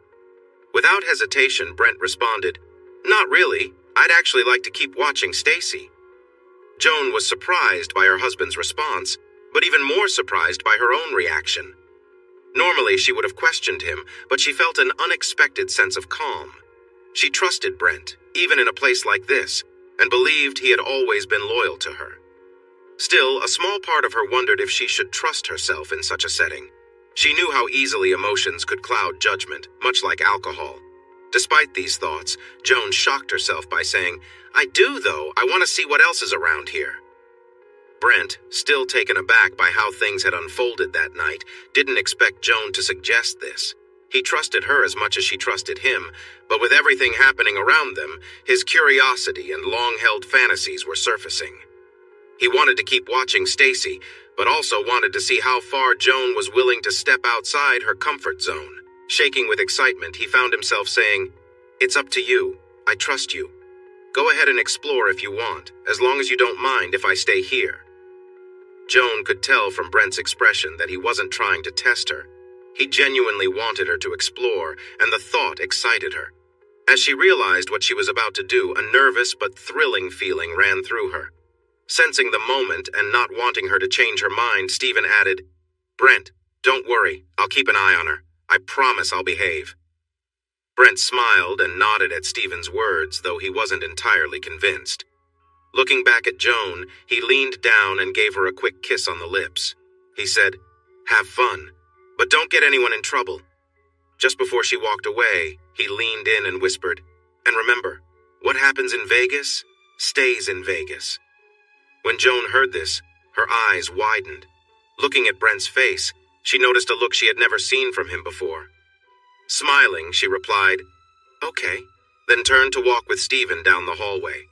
Without hesitation, Brent responded, "Not really. I'd actually like to keep watching Stacy." Joan was surprised by her husband's response, but even more surprised by her own reaction. Normally, she would have questioned him, but she felt an unexpected sense of calm. She trusted Brent, even in a place like this, and believed he had always been loyal to her. Still, a small part of her wondered if she should trust herself in such a setting. She knew how easily emotions could cloud judgment, much like alcohol. Despite these thoughts, Joan shocked herself by saying, "I do, though. I want to see what else is around here." Brent, still taken aback by how things had unfolded that night, didn't expect Joan to suggest this. He trusted her as much as she trusted him, but with everything happening around them, his curiosity and long-held fantasies were surfacing. He wanted to keep watching Stacy, but also wanted to see how far Joan was willing to step outside her comfort zone. Shaking with excitement, he found himself saying, "It's up to you. I trust you. Go ahead and explore if you want, as long as you don't mind if I stay here." Joan could tell from Brent's expression that he wasn't trying to test her. He genuinely wanted her to explore, and the thought excited her. As she realized what she was about to do, a nervous but thrilling feeling ran through her. Sensing the moment and not wanting her to change her mind, Stephen added, "Brent, don't worry. I'll keep an eye on her. I promise I'll behave." Brent smiled and nodded at Stephen's words, though he wasn't entirely convinced. Looking back at Joan, he leaned down and gave her a quick kiss on the lips. He said, "Have fun, but don't get anyone in trouble." Just before she walked away, he leaned in and whispered, "And remember, what happens in Vegas stays in Vegas." When Joan heard this, her eyes widened. Looking at Brent's face, she noticed a look she had never seen from him before. Smiling, she replied, "Okay," then turned to walk with Stephen down the hallway.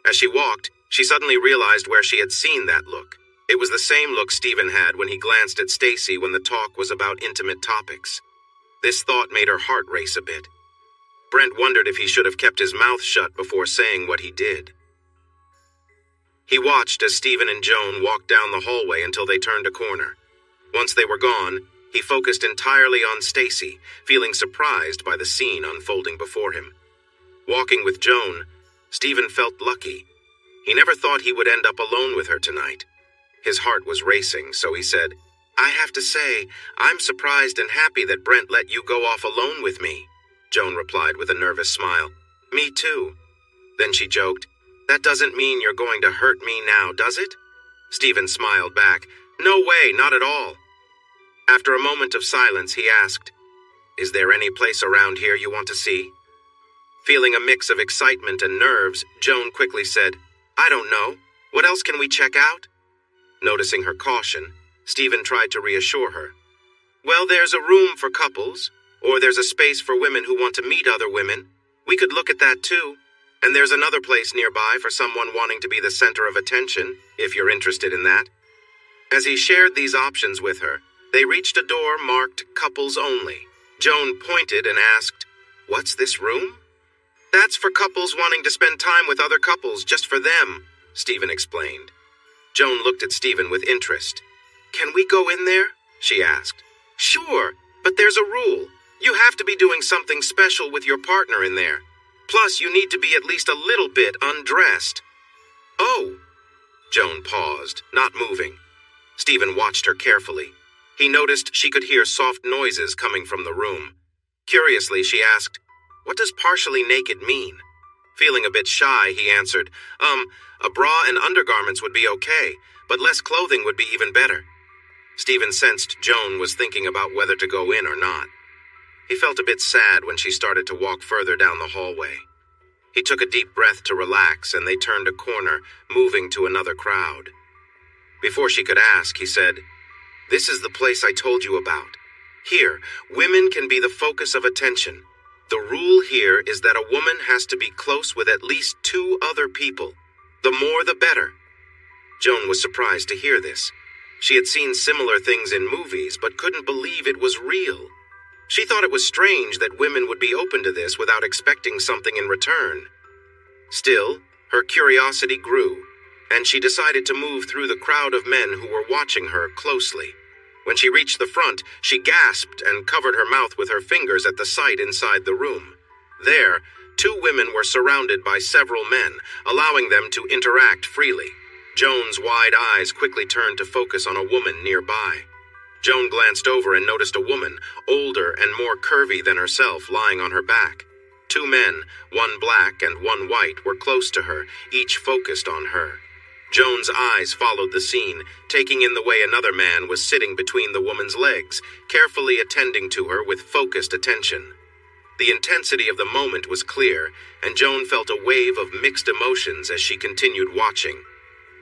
As she walked, she suddenly realized where she had seen that look. It was the same look Stephen had when he glanced at Stacy when the talk was about intimate topics. This thought made her heart race a bit. Brent wondered if he should have kept his mouth shut before saying what he did. He watched as Stephen and Joan walked down the hallway until they turned a corner. Once they were gone, he focused entirely on Stacy, feeling surprised by the scene unfolding before him. Walking with Joan, Stephen felt lucky. He never thought he would end up alone with her tonight. His heart was racing, so he said, "I have to say, I'm surprised and happy that Brent let you go off alone with me." Joan replied with a nervous smile, "Me too." Then she joked, "That doesn't mean you're going to hurt me now, does it?" Stephen smiled back, "No way, not at all." After a moment of silence, he asked, "Is there any place around here you want to see?" Feeling a mix of excitement and nerves, Joan quickly said, "I don't know. What else can we check out?" Noticing her caution, Stephen tried to reassure her. "Well, there's a room for couples, or there's a space for women who want to meet other women. We could look at that too. And there's another place nearby for someone wanting to be the center of attention, if you're interested in that." As he shared these options with her, they reached a door marked Couples Only. Joan pointed and asked, "What's this room?" "That's for couples wanting to spend time with other couples just for them," Stephen explained. Joan looked at Stephen with interest. "Can we go in there?" she asked. "Sure, but there's a rule. You have to be doing something special with your partner in there. Plus, you need to be at least a little bit undressed." "Oh." Joan paused, not moving. Stephen watched her carefully. He noticed she could hear soft noises coming from the room. Curiously, she asked, "What does partially naked mean?" Feeling a bit shy, he answered, A bra and undergarments would be okay, but less clothing would be even better." Stephen sensed Joan was thinking about whether to go in or not. He felt a bit sad when she started to walk further down the hallway. He took a deep breath to relax, and they turned a corner, moving to another crowd. Before she could ask, he said, "This is the place I told you about. Here, women can be the focus of attention. The rule here is that a woman has to be close with at least 2 other people. The more the better." Joan was surprised to hear this. She had seen similar things in movies, but couldn't believe it was real. She thought it was strange that women would be open to this without expecting something in return. Still, her curiosity grew, and she decided to move through the crowd of men who were watching her closely. When she reached the front, she gasped and covered her mouth with her fingers at the sight inside the room. There, 2 women were surrounded by several men, allowing them to interact freely. Joan's wide eyes quickly turned to focus on a woman nearby. Joan glanced over and noticed a woman, older and more curvy than herself, lying on her back. 2 men, one black and one white, were close to her, each focused on her. Joan's eyes followed the scene, taking in the way another man was sitting between the woman's legs, carefully attending to her with focused attention. The intensity of the moment was clear, and Joan felt a wave of mixed emotions as she continued watching.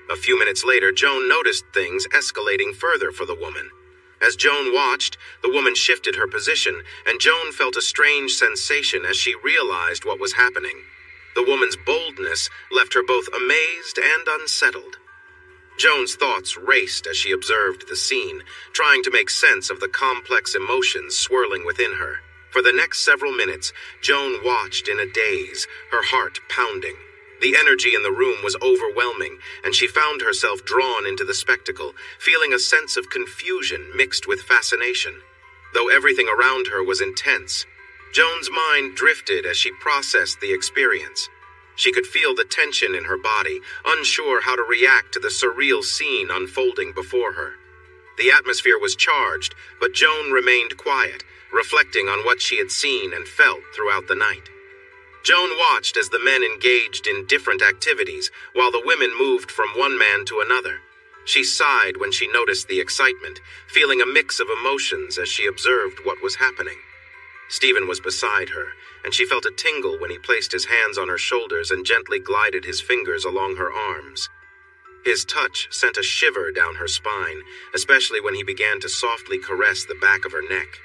A few minutes later, Joan noticed things escalating further for the woman. As Joan watched, the woman shifted her position, and Joan felt a strange sensation as she realized what was happening. The woman's boldness left her both amazed and unsettled. Joan's thoughts raced as she observed the scene, trying to make sense of the complex emotions swirling within her. For the next several minutes, Joan watched in a daze, her heart pounding. The energy in the room was overwhelming, and she found herself drawn into the spectacle, feeling a sense of confusion mixed with fascination. Though everything around her was intense, Joan's mind drifted as she processed the experience. She could feel the tension in her body, unsure how to react to the surreal scene unfolding before her. The atmosphere was charged, but Joan remained quiet, reflecting on what she had seen and felt throughout the night. Joan watched as the men engaged in different activities, while the women moved from one man to another. She sighed when she noticed the excitement, feeling a mix of emotions as she observed what was happening. Stephen was beside her, and she felt a tingle when he placed his hands on her shoulders and gently glided his fingers along her arms. His touch sent a shiver down her spine, especially when he began to softly caress the back of her neck.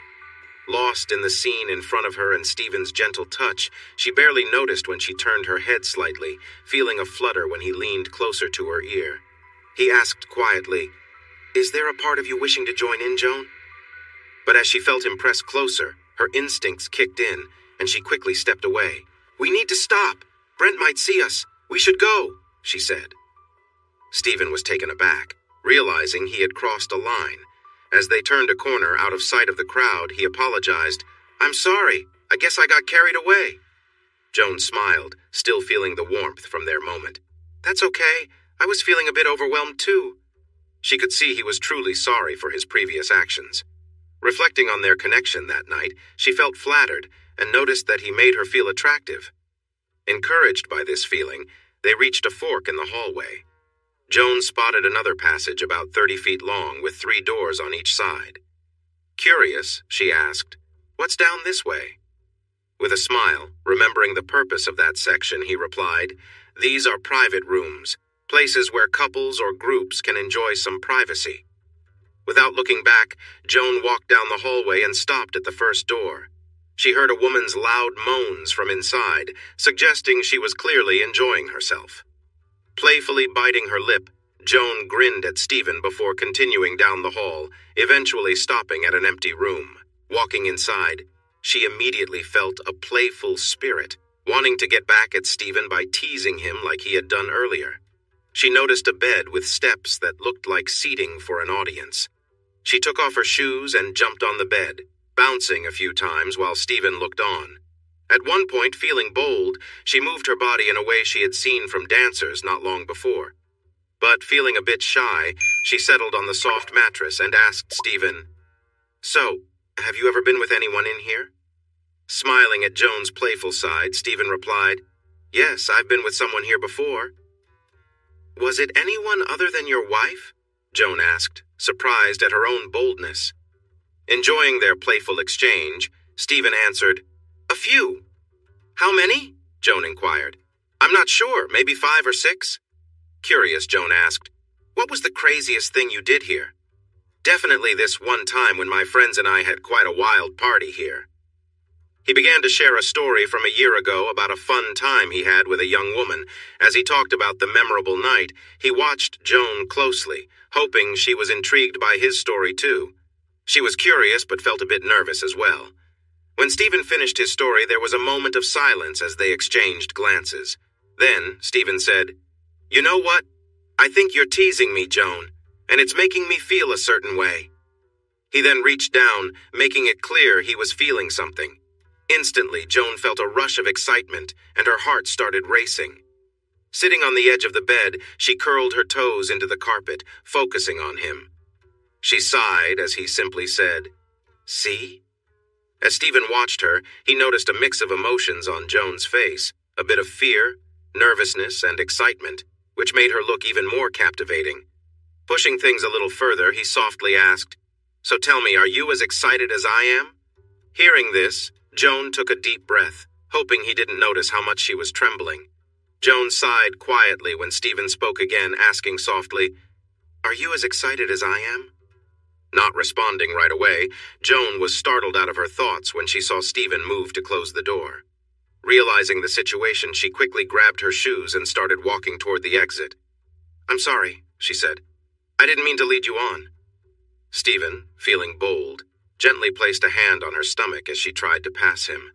Lost in the scene in front of her and Stephen's gentle touch, she barely noticed when she turned her head slightly, feeling a flutter when he leaned closer to her ear. He asked quietly, "Is there a part of you wishing to join in, Joan?" But as she felt him press closer, her instincts kicked in, and she quickly stepped away. "We need to stop. Brent might see us. We should go," she said. Stephen was taken aback, realizing he had crossed a line. As they turned a corner out of sight of the crowd, he apologized. "I'm sorry. I guess I got carried away." Joan smiled, still feeling the warmth from their moment. "That's okay. I was feeling a bit overwhelmed too." She could see he was truly sorry for his previous actions. Reflecting on their connection that night, she felt flattered and noticed that he made her feel attractive. Encouraged by this feeling, they reached a fork in the hallway. Joan spotted another passage about 30 feet long with 3 doors on each side. Curious, she asked, "What's down this way?" With a smile, remembering the purpose of that section, he replied, "These are private rooms, places where couples or groups can enjoy some privacy." Without looking back, Joan walked down the hallway and stopped at the first door. She heard a woman's loud moans from inside, suggesting she was clearly enjoying herself. Playfully biting her lip, Joan grinned at Stephen before continuing down the hall, eventually stopping at an empty room. Walking inside, she immediately felt a playful spirit, wanting to get back at Stephen by teasing him like he had done earlier. She noticed a bed with steps that looked like seating for an audience. She took off her shoes and jumped on the bed, bouncing a few times while Stephen looked on. At one point, feeling bold, she moved her body in a way she had seen from dancers not long before. But feeling a bit shy, she settled on the soft mattress and asked Stephen, "So, have you ever been with anyone in here?" Smiling at Joan's playful side, Stephen replied, "Yes, I've been with someone here before." "Was it anyone other than your wife?" Joan asked, surprised at her own boldness. Enjoying their playful exchange, Stephen answered, "A few." "How many?" Joan inquired. I'm not sure, maybe 5 or 6? Curious, Joan asked, what was the craziest thing you did here? Definitely this one time when my friends and I had quite a wild party here. He began to share a story from a year ago about a fun time he had with a young woman. As he talked about the memorable night, he watched Joan closely, hoping she was intrigued by his story too. She was curious but felt a bit nervous as well. When Stephen finished his story, there was a moment of silence as they exchanged glances. Then Stephen said, You know what? I think you're teasing me, Joan, and it's making me feel a certain way. He then reached down, making it clear he was feeling something. Instantly, Joan felt a rush of excitement, and her heart started racing. Sitting on the edge of the bed, she curled her toes into the carpet, focusing on him. She sighed as he simply said, See? As Stephen watched her, he noticed a mix of emotions on Joan's face, a bit of fear, nervousness, and excitement, which made her look even more captivating. Pushing things a little further, he softly asked, So tell me, are you as excited as I am? Hearing this, Joan took a deep breath, hoping he didn't notice how much she was trembling. Joan sighed quietly when Stephen spoke again, asking softly, Are you as excited as I am? Not responding right away, Joan was startled out of her thoughts when she saw Stephen move to close the door. Realizing the situation, she quickly grabbed her shoes and started walking toward the exit. I'm sorry, she said. I didn't mean to lead you on. Stephen, feeling bold, gently placed a hand on her stomach as she tried to pass him.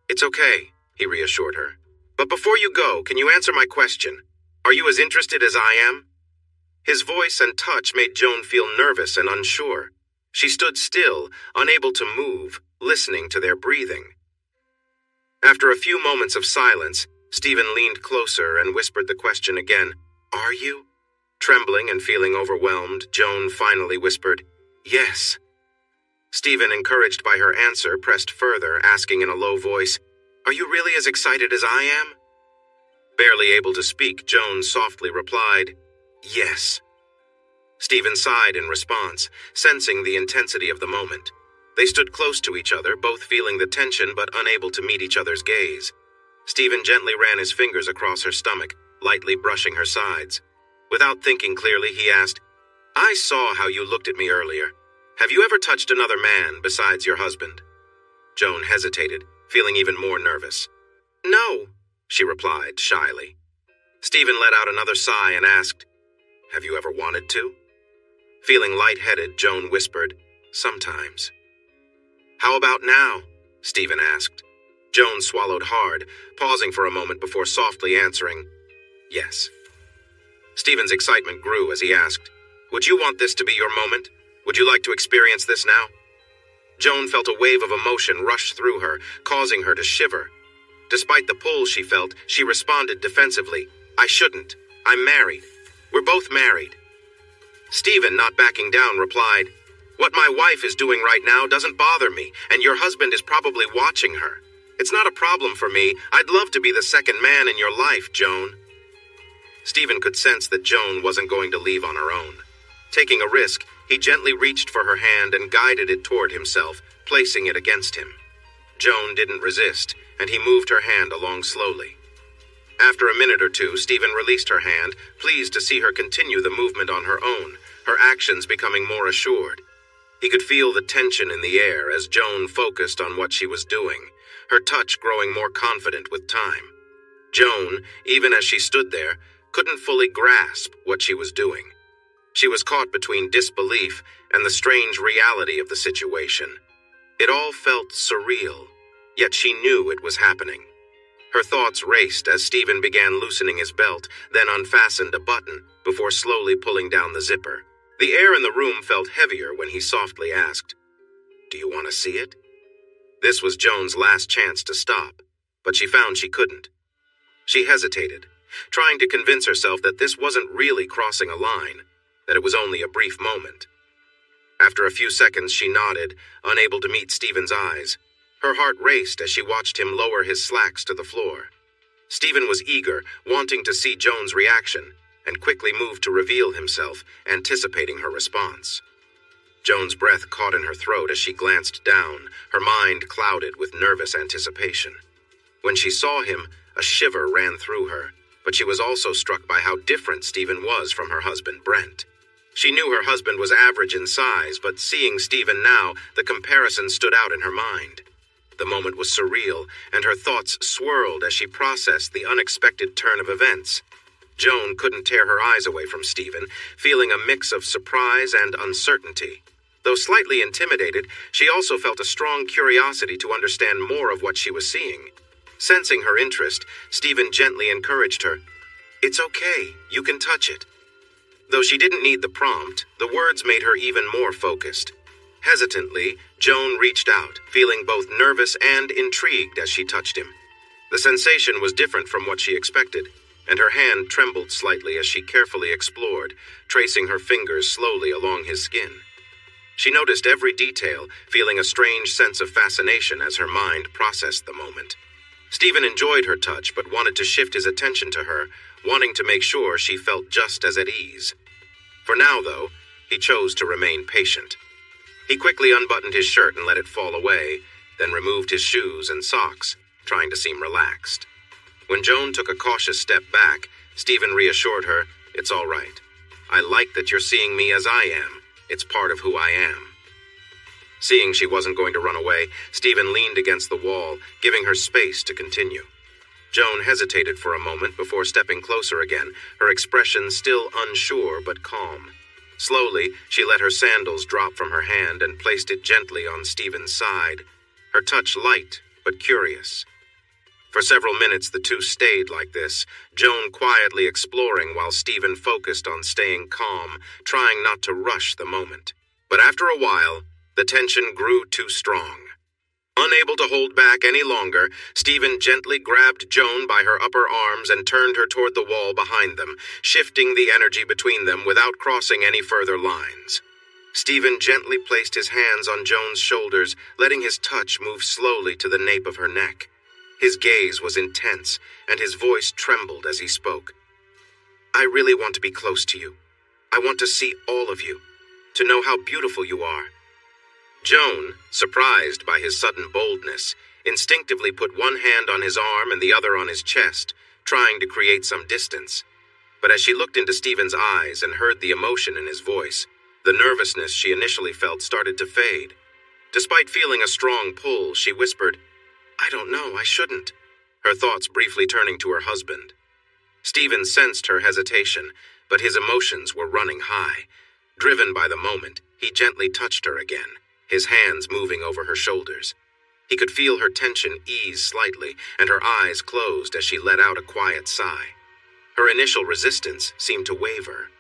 It's okay, he reassured her. But before you go, can you answer my question? Are you as interested as I am? His voice and touch made Joan feel nervous and unsure. She stood still, unable to move, listening to their breathing. After a few moments of silence, Stephen leaned closer and whispered the question again. Are you? Trembling and feeling overwhelmed, Joan finally whispered, Yes. Stephen, encouraged by her answer, pressed further, asking in a low voice, Are you really as excited as I am? Barely able to speak, Joan softly replied, Yes. Stephen sighed in response, sensing the intensity of the moment. They stood close to each other, both feeling the tension but unable to meet each other's gaze. Stephen gently ran his fingers across her stomach, lightly brushing her sides. Without thinking clearly, he asked, I saw how you looked at me earlier. Have you ever touched another man besides your husband? Joan hesitated, feeling even more nervous. No, she replied shyly. Stephen let out another sigh and asked, Have you ever wanted to? Feeling lightheaded, Joan whispered, Sometimes. How about now? Stephen asked. Joan swallowed hard, pausing for a moment before softly answering, Yes. Stephen's excitement grew as he asked, Would you want this to be your moment? Would you like to experience this now? Joan felt a wave of emotion rush through her, causing her to shiver. Despite the pull she felt, she responded defensively, I shouldn't. I'm married. We're both married. Stephen, not backing down, replied, What my wife is doing right now doesn't bother me, and your husband is probably watching her. It's not a problem for me. I'd love to be the second man in your life, Joan. Stephen could sense that Joan wasn't going to leave on her own. Taking a risk, he gently reached for her hand and guided it toward himself, placing it against him. Joan didn't resist, and he moved her hand along slowly. After a minute or two, Stephen released her hand, pleased to see her continue the movement on her own, her actions becoming more assured. He could feel the tension in the air as Joan focused on what she was doing, her touch growing more confident with time. Joan, even as she stood there, couldn't fully grasp what she was doing. She was caught between disbelief and the strange reality of the situation. It all felt surreal, yet she knew it was happening. Her thoughts raced as Stephen began loosening his belt, then unfastened a button before slowly pulling down the zipper. The air in the room felt heavier when he softly asked, Do you want to see it? This was Joan's last chance to stop, but she found she couldn't. She hesitated, trying to convince herself that this wasn't really crossing a line, that it was only a brief moment. After a few seconds, she nodded, unable to meet Stephen's eyes. Her heart raced as she watched him lower his slacks to the floor. Stephen was eager, wanting to see Joan's reaction, and quickly moved to reveal himself, anticipating her response. Joan's breath caught in her throat as she glanced down, her mind clouded with nervous anticipation. When she saw him, A shiver ran through her, but she was also struck by how different Stephen was from her husband, Brent. She knew her husband was average in size, but seeing Stephen now, the comparison stood out in her mind. The moment was surreal, and her thoughts swirled as she processed the unexpected turn of events. Joan couldn't tear her eyes away from Stephen, feeling a mix of surprise and uncertainty. Though slightly intimidated, she also felt a strong curiosity to understand more of what she was seeing. Sensing her interest, Stephen gently encouraged her. "It's okay, you can touch it." Though she didn't need the prompt, the words made her even more focused. Hesitantly, Joan reached out, feeling both nervous and intrigued as she touched him. The sensation was different from what she expected, and her hand trembled slightly as she carefully explored, tracing her fingers slowly along his skin. She noticed every detail, feeling a strange sense of fascination as her mind processed the moment. Stephen enjoyed her touch but wanted to shift his attention to her, wanting to make sure she felt just as at ease. For now, though, he chose to remain patient. He quickly unbuttoned his shirt and let it fall away, then removed his shoes and socks, trying to seem relaxed. When Joan took a cautious step back, Stephen reassured her, "It's all right. I like that you're seeing me as I am. It's part of who I am." Seeing she wasn't going to run away, Stephen leaned against the wall, giving her space to continue. Joan hesitated for a moment before stepping closer again, her expression still unsure but calm. Slowly, she let her sandals drop from her hand and placed it gently on Stephen's side, her touch light but curious. For several minutes the two stayed like this, Joan quietly exploring while Stephen focused on staying calm, trying not to rush the moment. But after a while, the tension grew too strong. Unable to hold back any longer, Stephen gently grabbed Joan by her upper arms and turned her toward the wall behind them, shifting the energy between them without crossing any further lines. Stephen gently placed his hands on Joan's shoulders, letting his touch move slowly to the nape of her neck. His gaze was intense, and his voice trembled as he spoke. "I really want to be close to you. I want to see all of you, to know how beautiful you are." Joan, surprised by his sudden boldness, instinctively put one hand on his arm and the other on his chest, trying to create some distance. But as she looked into Stephen's eyes and heard the emotion in his voice, the nervousness she initially felt started to fade. Despite feeling a strong pull, she whispered, "I don't know, I shouldn't," her thoughts briefly turning to her husband. Stephen sensed her hesitation, but his emotions were running high. Driven by the moment, he gently touched her again, his hands moving over her shoulders. He could feel her tension ease slightly, and her eyes closed as she let out a quiet sigh. Her initial resistance seemed to waver.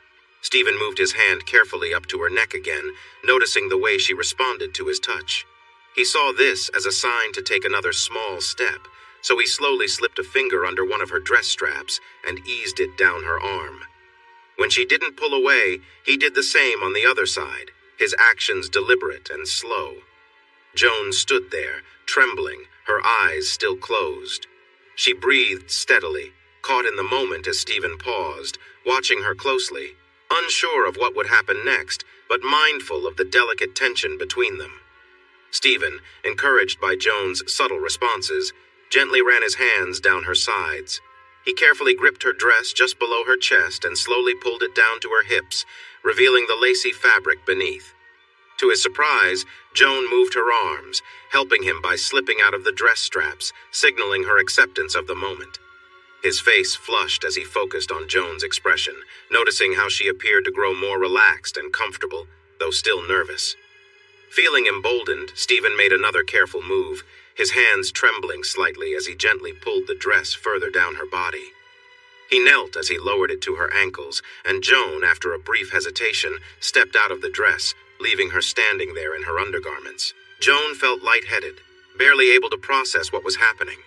Stephen moved his hand carefully up to her neck again, noticing the way she responded to his touch. He saw this as a sign to take another small step, so he slowly slipped a finger under one of her dress straps and eased it down her arm. When she didn't pull away, he did the same on the other side, his actions deliberate and slow. Joan stood there, trembling, her eyes still closed. She breathed steadily, caught in the moment as Stephen paused, watching her closely, unsure of what would happen next, but mindful of the delicate tension between them. Stephen, encouraged by Joan's subtle responses, gently ran his hands down her sides. He carefully gripped her dress just below her chest and slowly pulled it down to her hips, revealing the lacy fabric beneath. To his surprise, Joan moved her arms, helping him by slipping out of the dress straps, signaling her acceptance of the moment. His face flushed as he focused on Joan's expression, noticing how she appeared to grow more relaxed and comfortable, though still nervous. Feeling emboldened, Stephen made another careful move, his hands trembling slightly as he gently pulled the dress further down her body. He knelt as he lowered it to her ankles, and Joan, after a brief hesitation, stepped out of the dress, leaving her standing there in her undergarments. Joan felt lightheaded, barely able to process what was happening.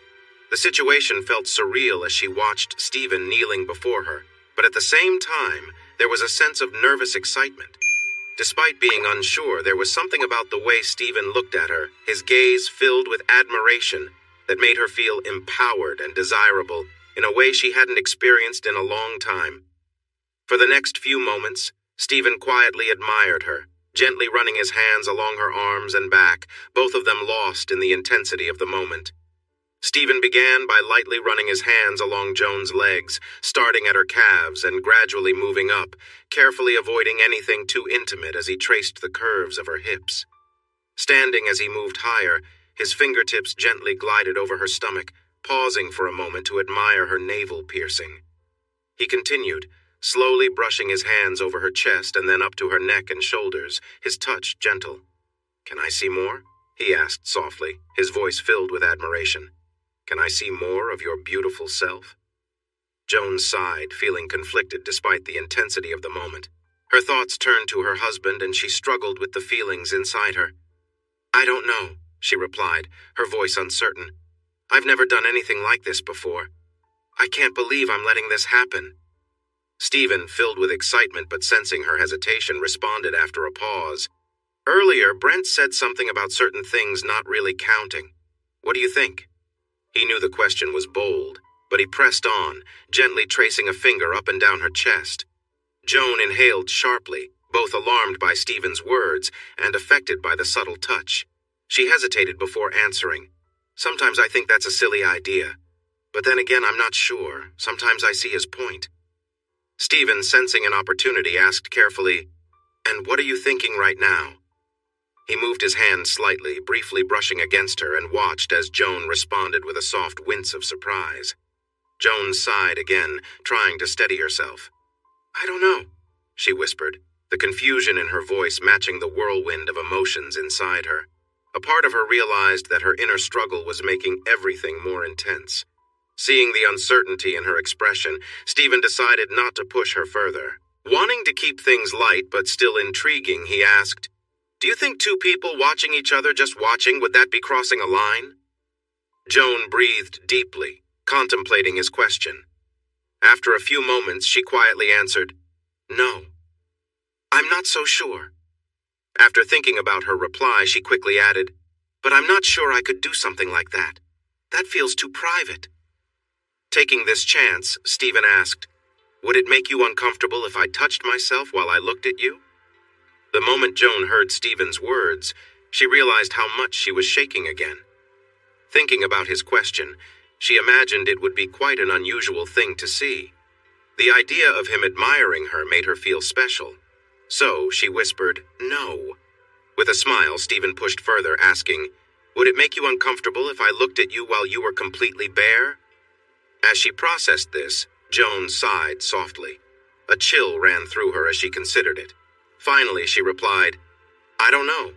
The situation felt surreal as she watched Stephen kneeling before her, but at the same time, there was a sense of nervous excitement. Despite being unsure, there was something about the way Stephen looked at her, his gaze filled with admiration, that made her feel empowered and desirable in a way she hadn't experienced in a long time. For the next few moments, Stephen quietly admired her, gently running his hands along her arms and back, both of them lost in the intensity of the moment. Stephen began by lightly running his hands along Joan's legs, starting at her calves and gradually moving up, carefully avoiding anything too intimate as he traced the curves of her hips. Standing as he moved higher, his fingertips gently glided over her stomach, pausing for a moment to admire her navel piercing. He continued, slowly brushing his hands over her chest and then up to her neck and shoulders, his touch gentle. "Can I see more?" he asked softly, his voice filled with admiration. "Can I see more of your beautiful self?" Joan sighed, feeling conflicted despite the intensity of the moment. Her thoughts turned to her husband and she struggled with the feelings inside her. "I don't know," she replied, her voice uncertain. "I've never done anything like this before. I can't believe I'm letting this happen." Stephen, filled with excitement but sensing her hesitation, responded after a pause. "Earlier, Brent said something about certain things not really counting. What do you think?" He knew the question was bold, but he pressed on, gently tracing a finger up and down her chest. Joan inhaled sharply, both alarmed by Stephen's words and affected by the subtle touch. She hesitated before answering. "Sometimes I think that's a silly idea. But then again, I'm not sure. Sometimes I see his point." Stephen, sensing an opportunity, asked carefully, "And what are you thinking right now?" He moved his hand slightly, briefly brushing against her, and watched as Joan responded with a soft wince of surprise. Joan sighed again, trying to steady herself. "I don't know," she whispered, the confusion in her voice matching the whirlwind of emotions inside her. A part of her realized that her inner struggle was making everything more intense. Seeing the uncertainty in her expression, Stephen decided not to push her further. Wanting to keep things light but still intriguing, he asked, "Do you think two people watching each other just watching, would that be crossing a line?" Joan breathed deeply, contemplating his question. After a few moments, she quietly answered, "No. I'm not so sure." After thinking about her reply, she quickly added, "But I'm not sure I could do something like that. That feels too private." Taking this chance, Stephen asked, "Would it make you uncomfortable if I touched myself while I looked at you?" The moment Joan heard Stephen's words, she realized how much she was shaking again. Thinking about his question, she imagined it would be quite an unusual thing to see. The idea of him admiring her made her feel special. So she whispered, "No." With a smile, Stephen pushed further, asking, "Would it make you uncomfortable if I looked at you while you were completely bare?" As she processed this, Joan sighed softly. A chill ran through her as she considered it. Finally, she replied, "I don't know."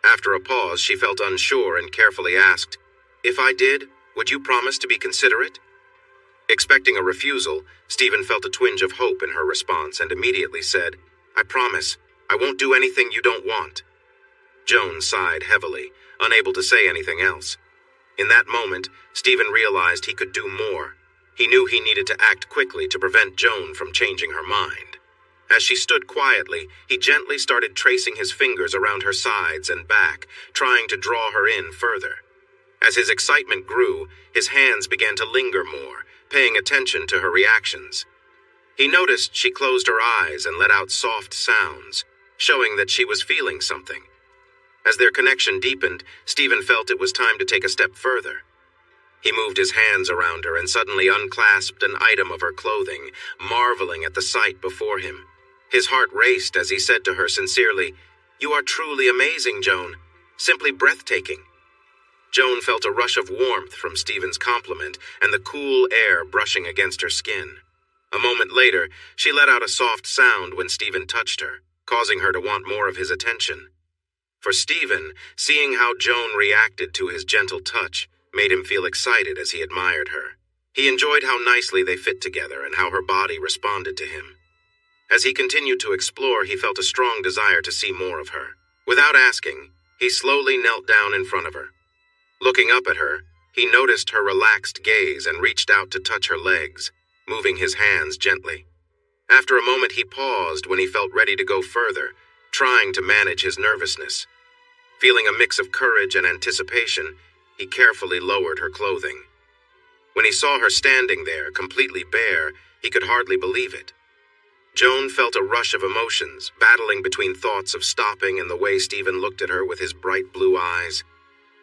After a pause, she felt unsure and carefully asked, "If I did, would you promise to be considerate?" Expecting a refusal, Stephen felt a twinge of hope in her response and immediately said, "I promise. I won't do anything you don't want." Joan sighed heavily, unable to say anything else. In that moment, Stephen realized he could do more. He knew he needed to act quickly to prevent Joan from changing her mind. As she stood quietly, he gently started tracing his fingers around her sides and back, trying to draw her in further. As his excitement grew, his hands began to linger more, paying attention to her reactions. He noticed she closed her eyes and let out soft sounds, showing that she was feeling something. As their connection deepened, Stephen felt it was time to take a step further. He moved his hands around her and suddenly unclasped an item of her clothing, marveling at the sight before him. His heart raced as he said to her sincerely, "You are truly amazing, Joan. Simply breathtaking." Joan felt a rush of warmth from Stephen's compliment and the cool air brushing against her skin. A moment later, she let out a soft sound when Stephen touched her, causing her to want more of his attention. For Stephen, seeing how Joan reacted to his gentle touch made him feel excited as he admired her. He enjoyed how nicely they fit together and how her body responded to him. As he continued to explore, he felt a strong desire to see more of her. Without asking, he slowly knelt down in front of her. Looking up at her, he noticed her relaxed gaze and reached out to touch her legs, moving his hands gently. After a moment, he paused when he felt ready to go further, trying to manage his nervousness. Feeling a mix of courage and anticipation, he carefully lowered her clothing. When he saw her standing there, completely bare, he could hardly believe it. Joan felt a rush of emotions, battling between thoughts of stopping and the way Stephen looked at her with his bright blue eyes.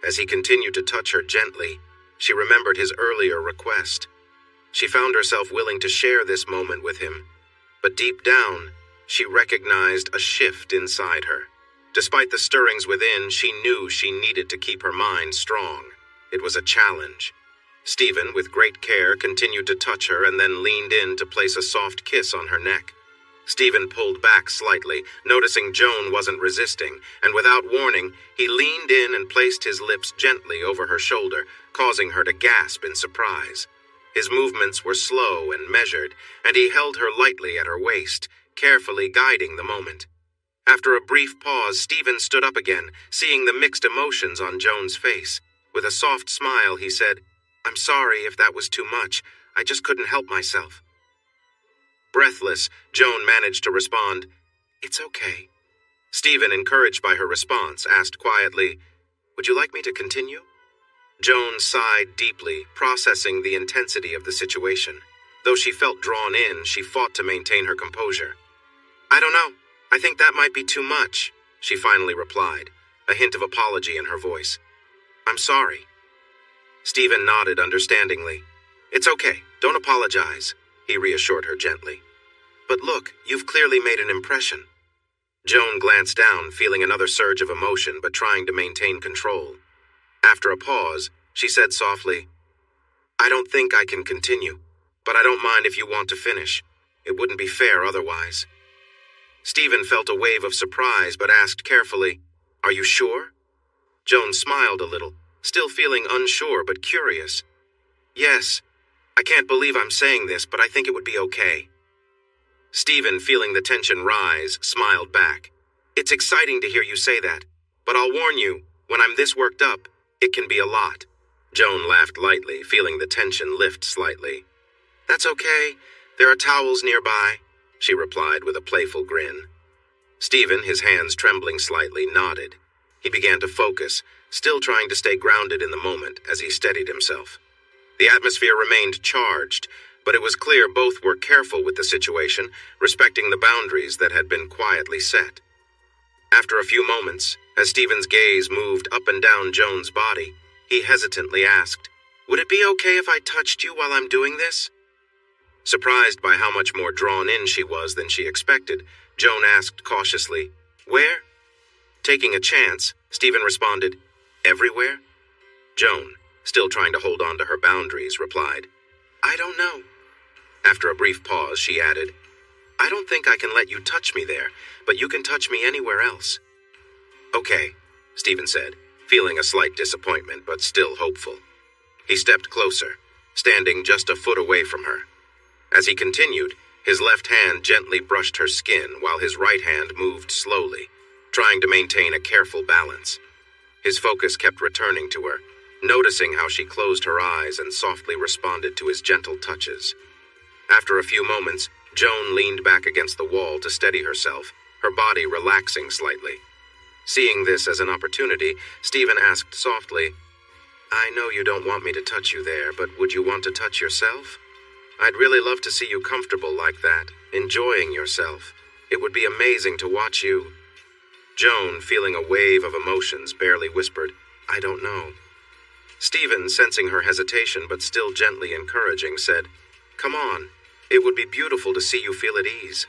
As he continued to touch her gently, She remembered his earlier request. She found herself willing to share this moment with him, but deep down, she recognized a shift inside her. Despite the stirrings within, she knew she needed to keep her mind strong. It was a challenge. Stephen, with great care, continued to touch her and then leaned in to place a soft kiss on her neck. Stephen pulled back slightly, noticing Joan wasn't resisting, and without warning, he leaned in and placed his lips gently over her shoulder, causing her to gasp in surprise. His movements were slow and measured, and he held her lightly at her waist, carefully guiding the moment. After a brief pause, Stephen stood up again, seeing the mixed emotions on Joan's face. With a soft smile, he said, "I'm sorry if that was too much. I just couldn't help myself." Breathless, Joan managed to respond, "It's okay." Stephen, encouraged by her response, asked quietly, "Would you like me to continue?" Joan sighed deeply, processing the intensity of the situation. Though she felt drawn in, she fought to maintain her composure. "I don't know. I think that might be too much," she finally replied, a hint of apology in her voice. "I'm sorry." Stephen nodded understandingly. "It's okay. Don't apologize," he reassured her gently. "But look, you've clearly made an impression." Joan glanced down, feeling another surge of emotion but trying to maintain control. After a pause, she said softly, "I don't think I can continue, but I don't mind if you want to finish. It wouldn't be fair otherwise." Stephen felt a wave of surprise but asked carefully, "Are you sure?" Joan smiled a little, still feeling unsure but curious. "Yes. I can't believe I'm saying this, but I think it would be okay." Stephen, feeling the tension rise, smiled back. "It's exciting to hear you say that, but I'll warn you, when I'm this worked up, it can be a lot." Joan laughed lightly, feeling the tension lift slightly. "That's okay. There are towels nearby," she replied with a playful grin. Stephen, his hands trembling slightly, nodded. He began to focus, still trying to stay grounded in the moment as he steadied himself. The atmosphere remained charged, but it was clear both were careful with the situation, respecting the boundaries that had been quietly set. After a few moments, as Stephen's gaze moved up and down Joan's body, he hesitantly asked, "Would it be okay if I touched you while I'm doing this?" Surprised by how much more drawn in she was than she expected, Joan asked cautiously, "Where?" Taking a chance, Stephen responded, "Everywhere?" Joan, still trying to hold on to her boundaries, replied, "I don't know." After a brief pause, she added, "I don't think I can let you touch me there, but you can touch me anywhere else." "Okay," Stephen said, feeling a slight disappointment but still hopeful. He stepped closer, standing just a foot away from her. As he continued, his left hand gently brushed her skin while his right hand moved slowly, trying to maintain a careful balance. His focus kept returning to her, noticing how she closed her eyes and softly responded to his gentle touches. After a few moments, Joan leaned back against the wall to steady herself, her body relaxing slightly. Seeing this as an opportunity, Stephen asked softly, "I know you don't want me to touch you there, but would you want to touch yourself? I'd really love to see you comfortable like that, enjoying yourself. It would be amazing to watch you." Joan, feeling a wave of emotions, barely whispered, "I don't know." Stephen, sensing her hesitation but still gently encouraging, said, "Come on, it would be beautiful to see you feel at ease."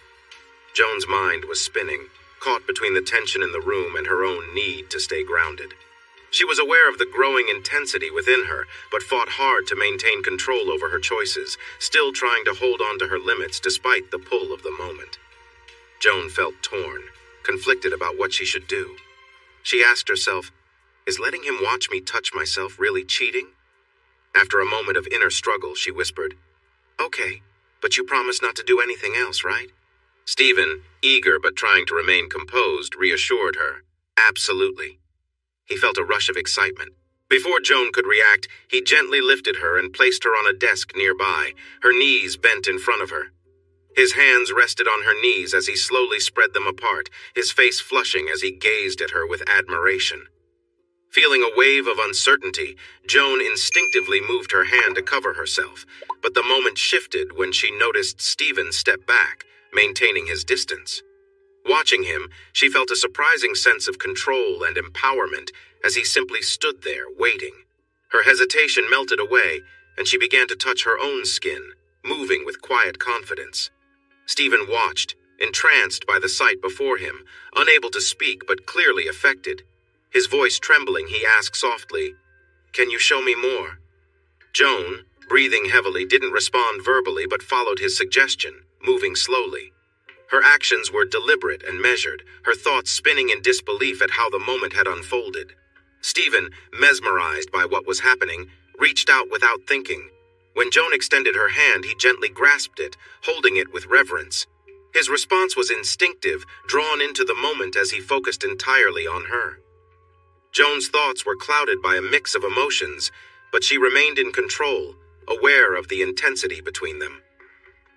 Joan's mind was spinning, caught between the tension in the room and her own need to stay grounded. She was aware of the growing intensity within her, but fought hard to maintain control over her choices, still trying to hold on to her limits despite the pull of the moment. Joan felt torn, conflicted about what she should do. She asked herself, "Is letting him watch me touch myself really cheating?" After a moment of inner struggle, she whispered, "Okay, but you promise not to do anything else, right?" Stephen, eager but trying to remain composed, reassured her, "Absolutely." He felt a rush of excitement. Before Joan could react, he gently lifted her and placed her on a desk nearby, her knees bent in front of her. His hands rested on her knees as he slowly spread them apart, his face flushing as he gazed at her with admiration. Feeling a wave of uncertainty, Joan instinctively moved her hand to cover herself, but the moment shifted when she noticed Stephen step back, maintaining his distance. Watching him, she felt a surprising sense of control and empowerment as he simply stood there, waiting. Her hesitation melted away, and she began to touch her own skin, moving with quiet confidence. Stephen watched, entranced by the sight before him, unable to speak but clearly affected. His voice trembling, he asked softly, "Can you show me more?" Joan, breathing heavily, didn't respond verbally but followed his suggestion, moving slowly. Her actions were deliberate and measured, her thoughts spinning in disbelief at how the moment had unfolded. Stephen, mesmerized by what was happening, reached out without thinking. When Joan extended her hand, he gently grasped it, holding it with reverence. His response was instinctive, drawn into the moment as he focused entirely on her. Joan's thoughts were clouded by a mix of emotions, but she remained in control, aware of the intensity between them.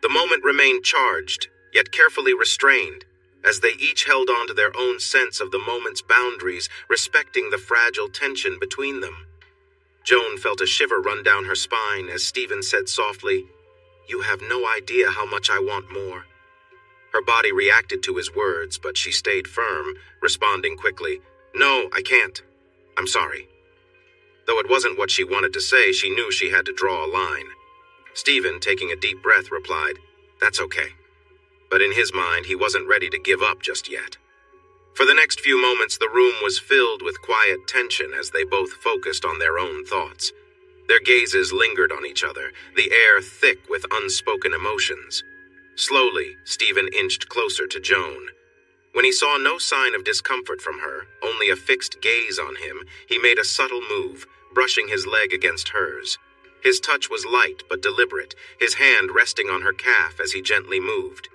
The moment remained charged, yet carefully restrained, as they each held on to their own sense of the moment's boundaries, respecting the fragile tension between them. Joan felt a shiver run down her spine as Stephen said softly, "You have no idea how much I want more." Her body reacted to his words, but she stayed firm, responding quickly, "No, I can't. I'm sorry." Though it wasn't what she wanted to say, she knew she had to draw a line. Stephen, taking a deep breath, replied, "That's okay." But in his mind, he wasn't ready to give up just yet. For the next few moments, the room was filled with quiet tension as they both focused on their own thoughts. Their gazes lingered on each other, the air thick with unspoken emotions. Slowly, Stephen inched closer to Joan. When he saw no sign of discomfort from her, only a fixed gaze on him, he made a subtle move, brushing his leg against hers. His touch was light but deliberate, his hand resting on her calf as he gently moved.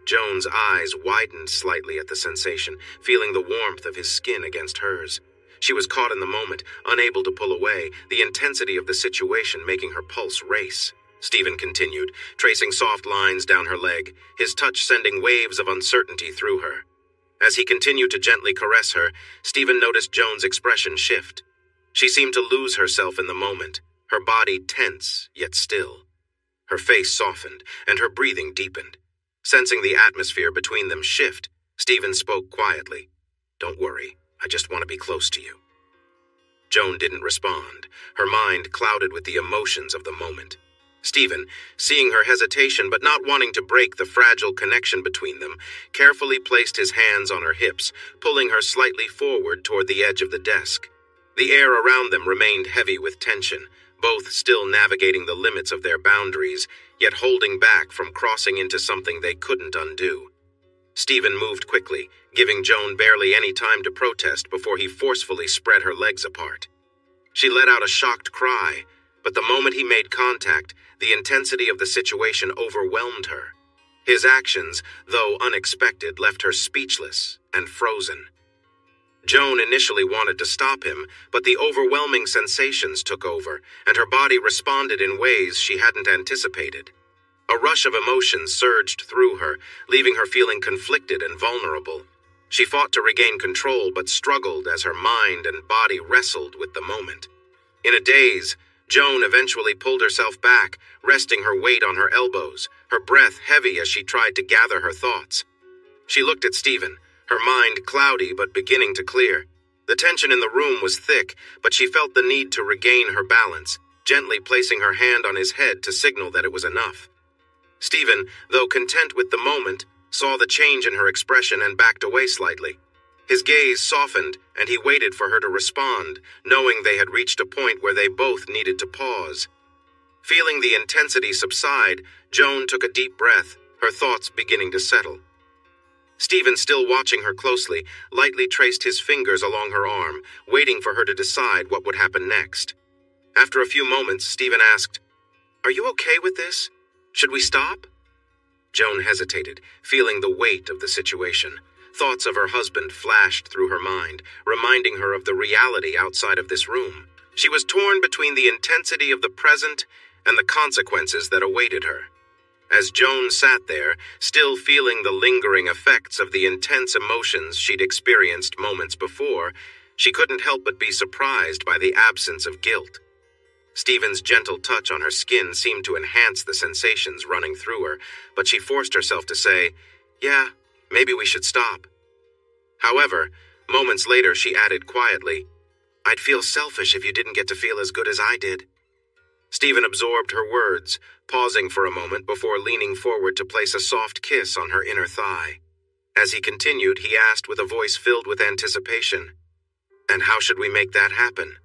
Joan's eyes widened slightly at the sensation, feeling the warmth of his skin against hers. She was caught in the moment, unable to pull away, the intensity of the situation making her pulse race. Stephen continued, tracing soft lines down her leg, his touch sending waves of uncertainty through her. As he continued to gently caress her, Stephen noticed Joan's expression shift. She seemed to lose herself in the moment, her body tense yet still. Her face softened, and her breathing deepened. Sensing the atmosphere between them shift, Stephen spoke quietly, "Don't worry, I just want to be close to you." Joan didn't respond, her mind clouded with the emotions of the moment. Stephen, seeing her hesitation but not wanting to break the fragile connection between them, carefully placed his hands on her hips, pulling her slightly forward toward the edge of the desk. The air around them remained heavy with tension, both still navigating the limits of their boundaries, yet holding back from crossing into something they couldn't undo. Stephen moved quickly, giving Joan barely any time to protest before he forcefully spread her legs apart. She let out a shocked cry, but the moment he made contact, the intensity of the situation overwhelmed her. His actions, though unexpected, left her speechless and frozen. Joan initially wanted to stop him, but the overwhelming sensations took over, and her body responded in ways she hadn't anticipated. A rush of emotions surged through her, leaving her feeling conflicted and vulnerable. She fought to regain control, but struggled as her mind and body wrestled with the moment. In a daze, Joan eventually pulled herself back, resting her weight on her elbows, her breath heavy as she tried to gather her thoughts. She looked at Stephen, her mind cloudy but beginning to clear. The tension in the room was thick, but she felt the need to regain her balance, gently placing her hand on his head to signal that it was enough. Stephen, though content with the moment, saw the change in her expression and backed away slightly. His gaze softened, and he waited for her to respond, knowing they had reached a point where they both needed to pause. Feeling the intensity subside, Joan took a deep breath, her thoughts beginning to settle. Stephen, still watching her closely, lightly traced his fingers along her arm, waiting for her to decide what would happen next. After a few moments, Stephen asked, "Are you okay with this? Should we stop?" Joan hesitated, feeling the weight of the situation. Thoughts of her husband flashed through her mind, reminding her of the reality outside of this room. She was torn between the intensity of the present and the consequences that awaited her. As Joan sat there, still feeling the lingering effects of the intense emotions she'd experienced moments before, she couldn't help but be surprised by the absence of guilt. Stephen's gentle touch on her skin seemed to enhance the sensations running through her, but she forced herself to say, "Yeah, maybe we should stop." However, moments later she added quietly, I'd feel selfish if you didn't get to feel as good as I did. Stephen absorbed her words, pausing for a moment before leaning forward to place a soft kiss on her inner thigh. As he continued, he asked with a voice filled with anticipation, "And how should we make that happen?"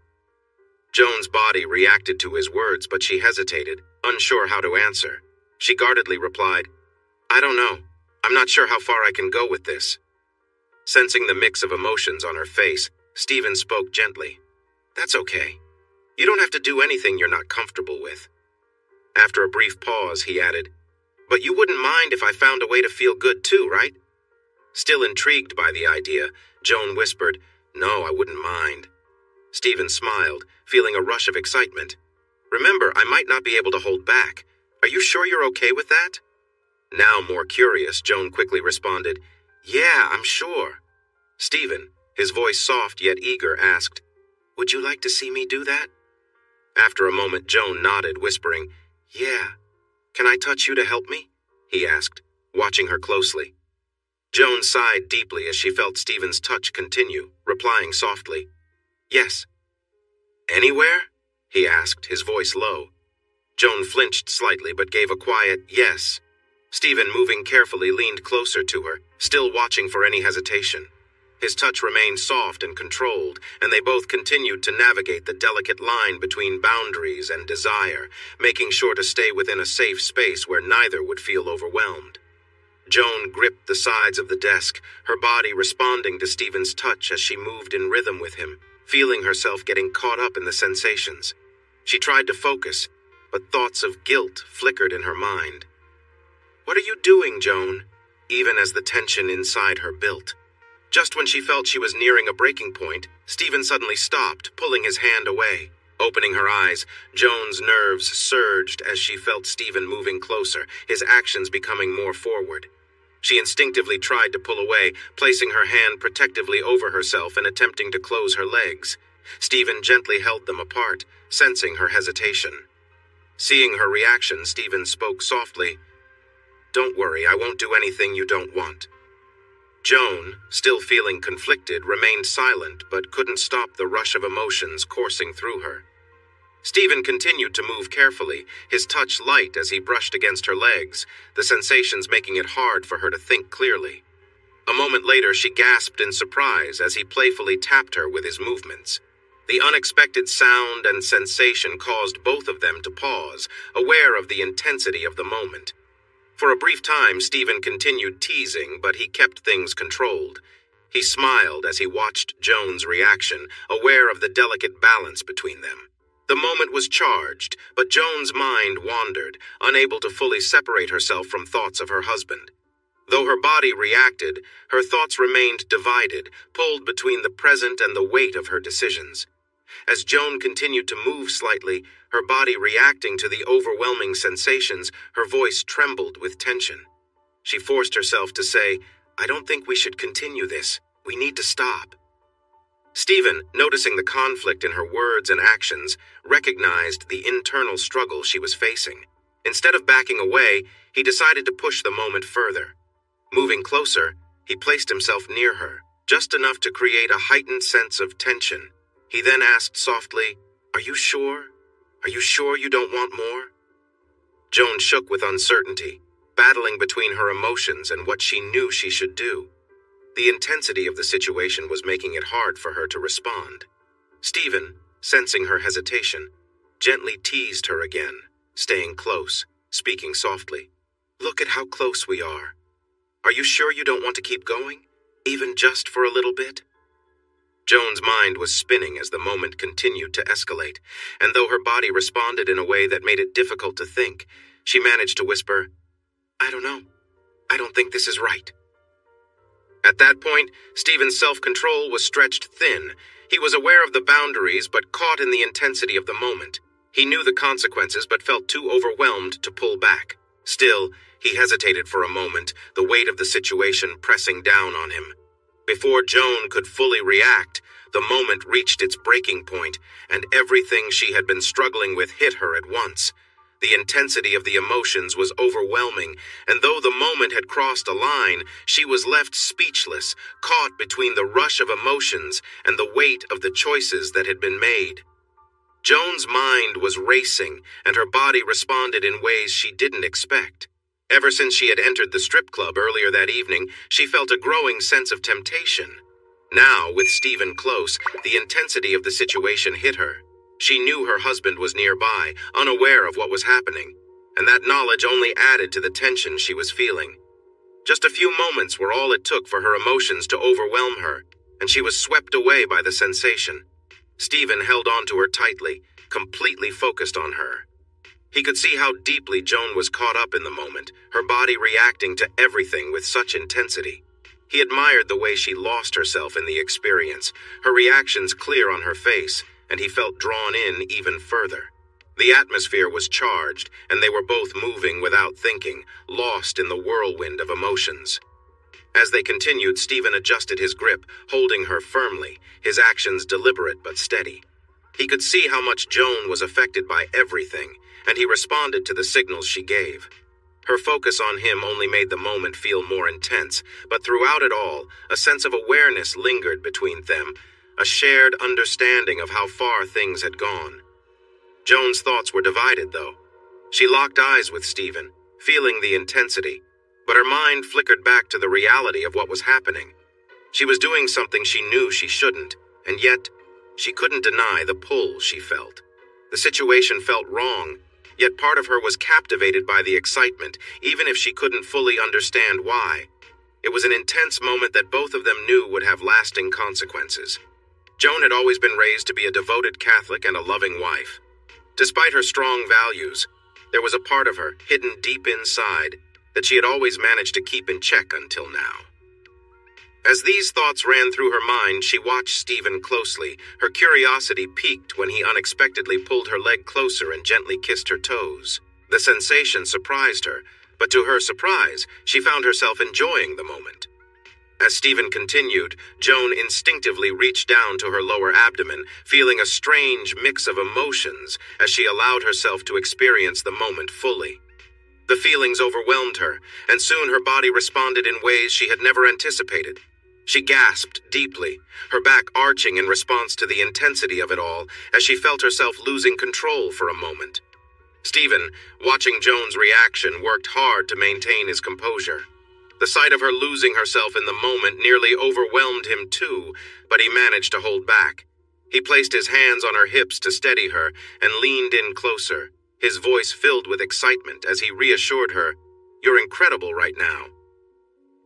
Joan's body reacted to his words, but she hesitated, unsure how to answer. She guardedly replied, "I don't know. I'm not sure how far I can go with this." Sensing the mix of emotions on her face, Stephen spoke gently. "That's okay. You don't have to do anything you're not comfortable with." After a brief pause, he added, "But you wouldn't mind if I found a way to feel good too, right?" Still intrigued by the idea, Joan whispered, "No, I wouldn't mind." Stephen smiled, feeling a rush of excitement. "Remember, I might not be able to hold back. Are you sure you're okay with that?" Now more curious, Joan quickly responded, "Yeah, I'm sure." Stephen, his voice soft yet eager, asked, "Would you like to see me do that?" After a moment, Joan nodded, whispering, "Yeah. Can I touch you to help me?" he asked, watching her closely. Joan sighed deeply as she felt Stephen's touch continue, replying softly, "Yes." "Anywhere?" he asked, his voice low. Joan flinched slightly but gave a quiet yes. Stephen, moving carefully, leaned closer to her, still watching for any hesitation. His touch remained soft and controlled, and they both continued to navigate the delicate line between boundaries and desire, making sure to stay within a safe space where neither would feel overwhelmed. Joan gripped the sides of the desk, her body responding to Stephen's touch as she moved in rhythm with him, feeling herself getting caught up in the sensations. She tried to focus, but thoughts of guilt flickered in her mind. "What are you doing, Joan?" even as the tension inside her built. Just when she felt she was nearing a breaking point, Stephen suddenly stopped, pulling his hand away. Opening her eyes, Joan's nerves surged as she felt Stephen moving closer, his actions becoming more forward. She instinctively tried to pull away, placing her hand protectively over herself and attempting to close her legs. Stephen gently held them apart, sensing her hesitation. Seeing her reaction, Stephen spoke softly, "Don't worry, I won't do anything you don't want." Joan, still feeling conflicted, remained silent but couldn't stop the rush of emotions coursing through her. Stephen continued to move carefully, his touch light as he brushed against her legs, the sensations making it hard for her to think clearly. A moment later, she gasped in surprise as he playfully tapped her with his movements. The unexpected sound and sensation caused both of them to pause, aware of the intensity of the moment. For a brief time, Stephen continued teasing, but he kept things controlled. He smiled as he watched Joan's reaction, aware of the delicate balance between them. The moment was charged, but Joan's mind wandered, unable to fully separate herself from thoughts of her husband. Though her body reacted, her thoughts remained divided, pulled between the present and the weight of her decisions. As Joan continued to move slightly, her body reacting to the overwhelming sensations, her voice trembled with tension. She forced herself to say, "I don't think we should continue this. We need to stop." Stephen, noticing the conflict in her words and actions, recognized the internal struggle she was facing. Instead of backing away, he decided to push the moment further. Moving closer, he placed himself near her, just enough to create a heightened sense of tension. He then asked softly, "Are you sure? Are you sure you don't want more?" Joan shook with uncertainty, battling between her emotions and what she knew she should do. The intensity of the situation was making it hard for her to respond. Stephen, sensing her hesitation, gently teased her again, staying close, speaking softly. "Look at how close we are. Are you sure you don't want to keep going, even just for a little bit?" Joan's mind was spinning as the moment continued to escalate, and though her body responded in a way that made it difficult to think, she managed to whisper, "I don't know. I don't think this is right." At that point, Stephen's self-control was stretched thin. He was aware of the boundaries but caught in the intensity of the moment. He knew the consequences but felt too overwhelmed to pull back. Still, he hesitated for a moment, the weight of the situation pressing down on him. Before Joan could fully react, the moment reached its breaking point, and everything she had been struggling with hit her at once. The intensity of the emotions was overwhelming, and though the moment had crossed a line, she was left speechless, caught between the rush of emotions and the weight of the choices that had been made. Joan's mind was racing, and her body responded in ways she didn't expect. Ever since she had entered the strip club earlier that evening, she felt a growing sense of temptation. Now, with Stephen close, the intensity of the situation hit her. She knew her husband was nearby, unaware of what was happening, and that knowledge only added to the tension she was feeling. Just a few moments were all it took for her emotions to overwhelm her, and she was swept away by the sensation. Stephen held on to her tightly, completely focused on her. He could see how deeply Joan was caught up in the moment, her body reacting to everything with such intensity. He admired the way she lost herself in the experience, her reactions clear on her face, and he felt drawn in even further. The atmosphere was charged, and they were both moving without thinking, lost in the whirlwind of emotions. As they continued, Stephen adjusted his grip, holding her firmly, his actions deliberate but steady. He could see how much Joan was affected by everything, and he responded to the signals she gave. Her focus on him only made the moment feel more intense, but throughout it all, a sense of awareness lingered between them, a shared understanding of how far things had gone. Joan's thoughts were divided, though. She locked eyes with Stephen, feeling the intensity, but her mind flickered back to the reality of what was happening. She was doing something she knew she shouldn't, and yet she couldn't deny the pull she felt. The situation felt wrong, yet part of her was captivated by the excitement, even if she couldn't fully understand why. It was an intense moment that both of them knew would have lasting consequences. Joan had always been raised to be a devoted Catholic and a loving wife. Despite her strong values, there was a part of her, hidden deep inside, that she had always managed to keep in check until now. As these thoughts ran through her mind, she watched Stephen closely. Her curiosity piqued when he unexpectedly pulled her leg closer and gently kissed her toes. The sensation surprised her, but to her surprise, she found herself enjoying the moment. As Stephen continued, Joan instinctively reached down to her lower abdomen, feeling a strange mix of emotions as she allowed herself to experience the moment fully. The feelings overwhelmed her, and soon her body responded in ways she had never anticipated. She gasped deeply, her back arching in response to the intensity of it all, as she felt herself losing control for a moment. Stephen, watching Joan's reaction, worked hard to maintain his composure. The sight of her losing herself in the moment nearly overwhelmed him too, but he managed to hold back. He placed his hands on her hips to steady her and leaned in closer, his voice filled with excitement as he reassured her, "You're incredible right now."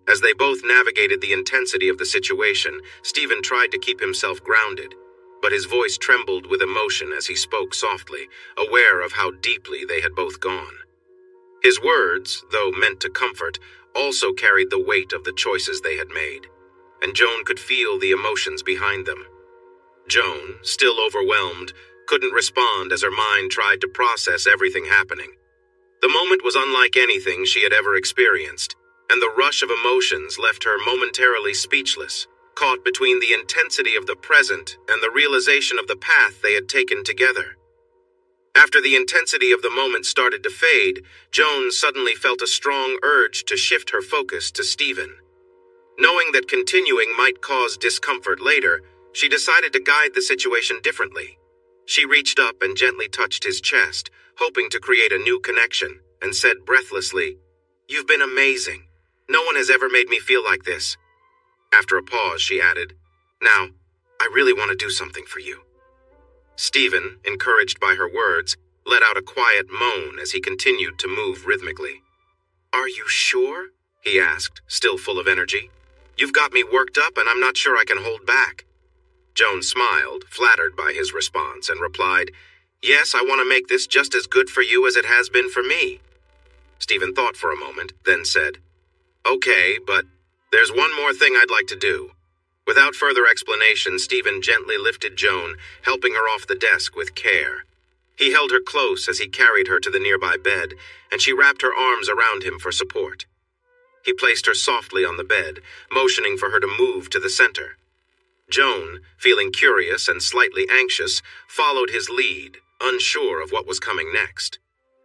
As they both navigated the intensity of the situation, Stephen tried to keep himself grounded, but his voice trembled with emotion as he spoke softly, aware of how deeply they had both gone. His words, though meant to comfort, also carried the weight of the choices they had made, and Joan could feel the emotions behind them. Joan, still overwhelmed, couldn't respond as her mind tried to process everything happening. The moment was unlike anything she had ever experienced, and the rush of emotions left her momentarily speechless, caught between the intensity of the present and the realization of the path they had taken together. After the intensity of the moment started to fade, Joan suddenly felt a strong urge to shift her focus to Stephen. Knowing that continuing might cause discomfort later, she decided to guide the situation differently. She reached up and gently touched his chest, hoping to create a new connection, and said breathlessly, "You've been amazing. No one has ever made me feel like this." After a pause, she added, "Now, I really want to do something for you." Stephen, encouraged by her words, let out a quiet moan as he continued to move rhythmically. "Are you sure?" he asked, still full of energy. "You've got me worked up and I'm not sure I can hold back." Joan smiled, flattered by his response, and replied, "Yes, I want to make this just as good for you as it has been for me." Stephen thought for a moment, then said, "Okay, but there's one more thing I'd like to do." Without further explanation, Stephen gently lifted Joan, helping her off the desk with care. He held her close as he carried her to the nearby bed, and she wrapped her arms around him for support. He placed her softly on the bed, motioning for her to move to the center. Joan, feeling curious and slightly anxious, followed his lead, unsure of what was coming next.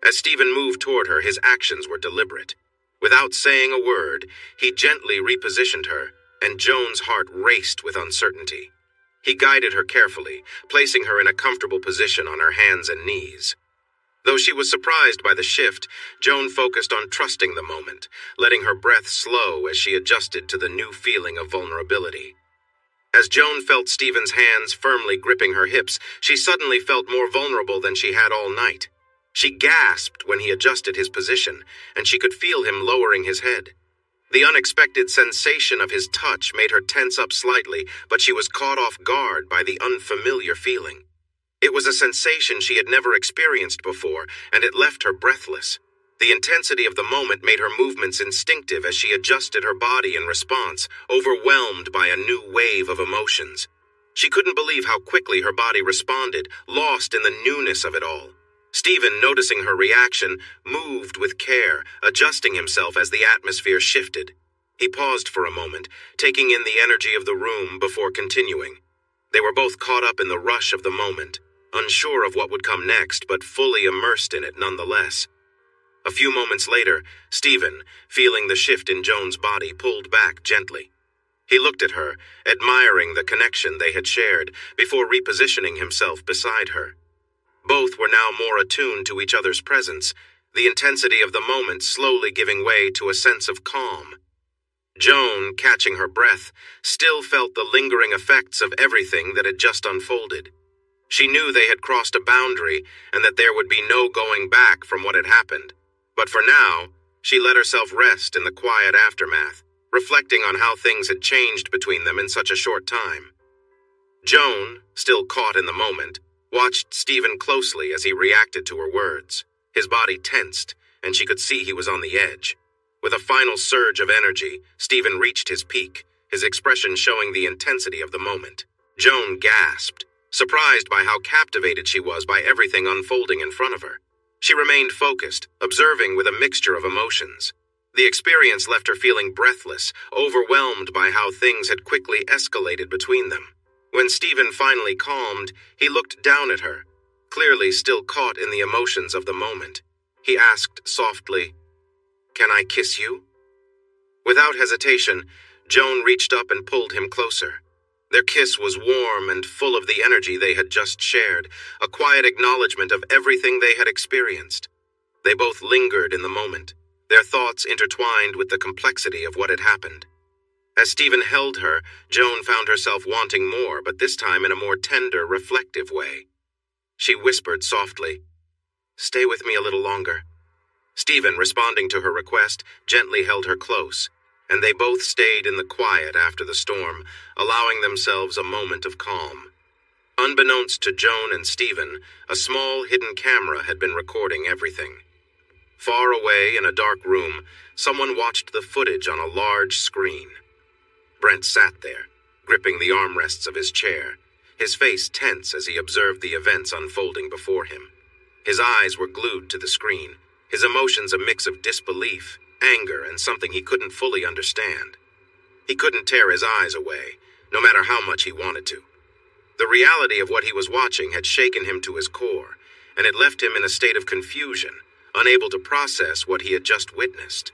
As Stephen moved toward her, his actions were deliberate. Without saying a word, he gently repositioned her, and Joan's heart raced with uncertainty. He guided her carefully, placing her in a comfortable position on her hands and knees. Though she was surprised by the shift, Joan focused on trusting the moment, letting her breath slow as she adjusted to the new feeling of vulnerability. As Joan felt Stephen's hands firmly gripping her hips, she suddenly felt more vulnerable than she had all night. She gasped when he adjusted his position, and she could feel him lowering his head. The unexpected sensation of his touch made her tense up slightly, but she was caught off guard by the unfamiliar feeling. It was a sensation she had never experienced before, and it left her breathless. The intensity of the moment made her movements instinctive as she adjusted her body in response, overwhelmed by a new wave of emotions. She couldn't believe how quickly her body responded, lost in the newness of it all. Stephen, noticing her reaction, moved with care, adjusting himself as the atmosphere shifted. He paused for a moment, taking in the energy of the room before continuing. They were both caught up in the rush of the moment, unsure of what would come next, but fully immersed in it nonetheless. A few moments later, Stephen, feeling the shift in Joan's body, pulled back gently. He looked at her, admiring the connection they had shared, before repositioning himself beside her. Both were now more attuned to each other's presence, the intensity of the moment slowly giving way to a sense of calm. Joan, catching her breath, still felt the lingering effects of everything that had just unfolded. She knew they had crossed a boundary and that there would be no going back from what had happened. But for now, she let herself rest in the quiet aftermath, reflecting on how things had changed between them in such a short time. Joan, still caught in the moment, watched Stephen closely as he reacted to her words. His body tensed, and she could see he was on the edge. With a final surge of energy, Stephen reached his peak, his expression showing the intensity of the moment. Joan gasped, surprised by how captivated she was by everything unfolding in front of her. She remained focused, observing with a mixture of emotions. The experience left her feeling breathless, overwhelmed by how things had quickly escalated between them. When Stephen finally calmed, he looked down at her, clearly still caught in the emotions of the moment. He asked softly, "Can I kiss you?" Without hesitation, Joan reached up and pulled him closer. Their kiss was warm and full of the energy they had just shared, a quiet acknowledgement of everything they had experienced. They both lingered in the moment, their thoughts intertwined with the complexity of what had happened. As Stephen held her, Joan found herself wanting more, but this time in a more tender, reflective way. She whispered softly, "Stay with me a little longer." Stephen, responding to her request, gently held her close, and they both stayed in the quiet after the storm, allowing themselves a moment of calm. Unbeknownst to Joan and Stephen, a small hidden camera had been recording everything. Far away in a dark room, someone watched the footage on a large screen. Brent sat there, gripping the armrests of his chair, his face tense as he observed the events unfolding before him. His eyes were glued to the screen, his emotions a mix of disbelief, anger, and something he couldn't fully understand. He couldn't tear his eyes away, no matter how much he wanted to. The reality of what he was watching had shaken him to his core, and it left him in a state of confusion, unable to process what he had just witnessed.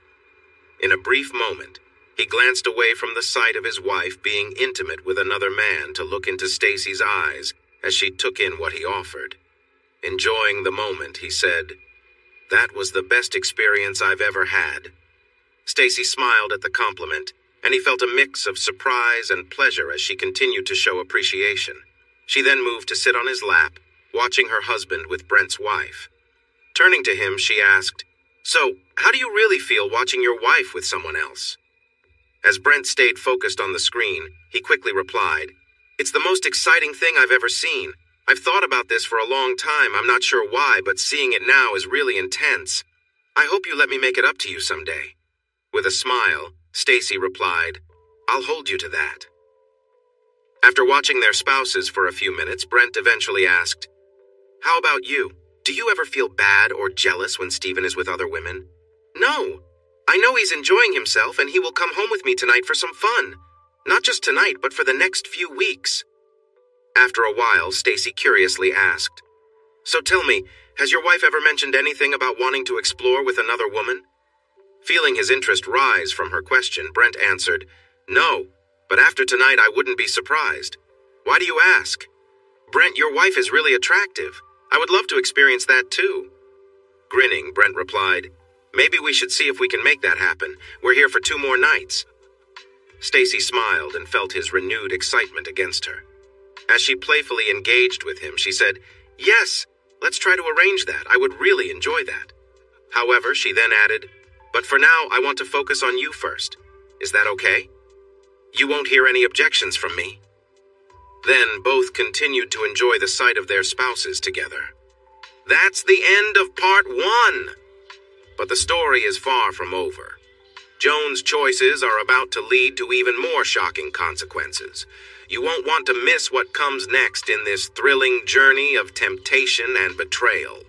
In a brief moment, he glanced away from the sight of his wife being intimate with another man to look into Stacy's eyes as she took in what he offered. Enjoying the moment, he said, "That was the best experience I've ever had." Stacy smiled at the compliment, and he felt a mix of surprise and pleasure as she continued to show appreciation. She then moved to sit on his lap, watching her husband with Brent's wife. Turning to him, she asked, "So, how do you really feel watching your wife with someone else?" As Brent stayed focused on the screen, he quickly replied, "It's the most exciting thing I've ever seen. I've thought about this for a long time, I'm not sure why, but seeing it now is really intense. I hope you let me make it up to you someday." With a smile, Stacy replied, "I'll hold you to that." After watching their spouses for a few minutes, Brent eventually asked, "How about you? Do you ever feel bad or jealous when Stephen is with other women?" "No. I know he's enjoying himself and he will come home with me tonight for some fun. Not just tonight, but for the next few weeks." After a while, Stacy curiously asked, So tell me, has your wife ever mentioned anything about wanting to explore with another woman? Feeling his interest rise from her question, Brent answered, No, but after tonight I wouldn't be surprised. Why do you ask? Brent, your wife is really attractive. I would love to experience that too. Grinning, Brent replied, Maybe we should see if we can make that happen. We're here for 2 more nights. Stacy smiled and felt his renewed excitement against her. As she playfully engaged with him, she said, Yes, let's try to arrange that. I would really enjoy that. However, she then added, But for now, I want to focus on you first. Is that okay? You won't hear any objections from me. Then both continued to enjoy the sight of their spouses together. That's the end of part 1. But the story is far from over. Joan's choices are about to lead to even more shocking consequences. You won't want to miss what comes next in this thrilling journey of temptation and betrayal.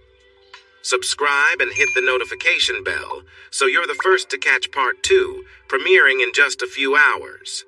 Subscribe and hit the notification bell so you're the first to catch part 2, premiering in just a few hours.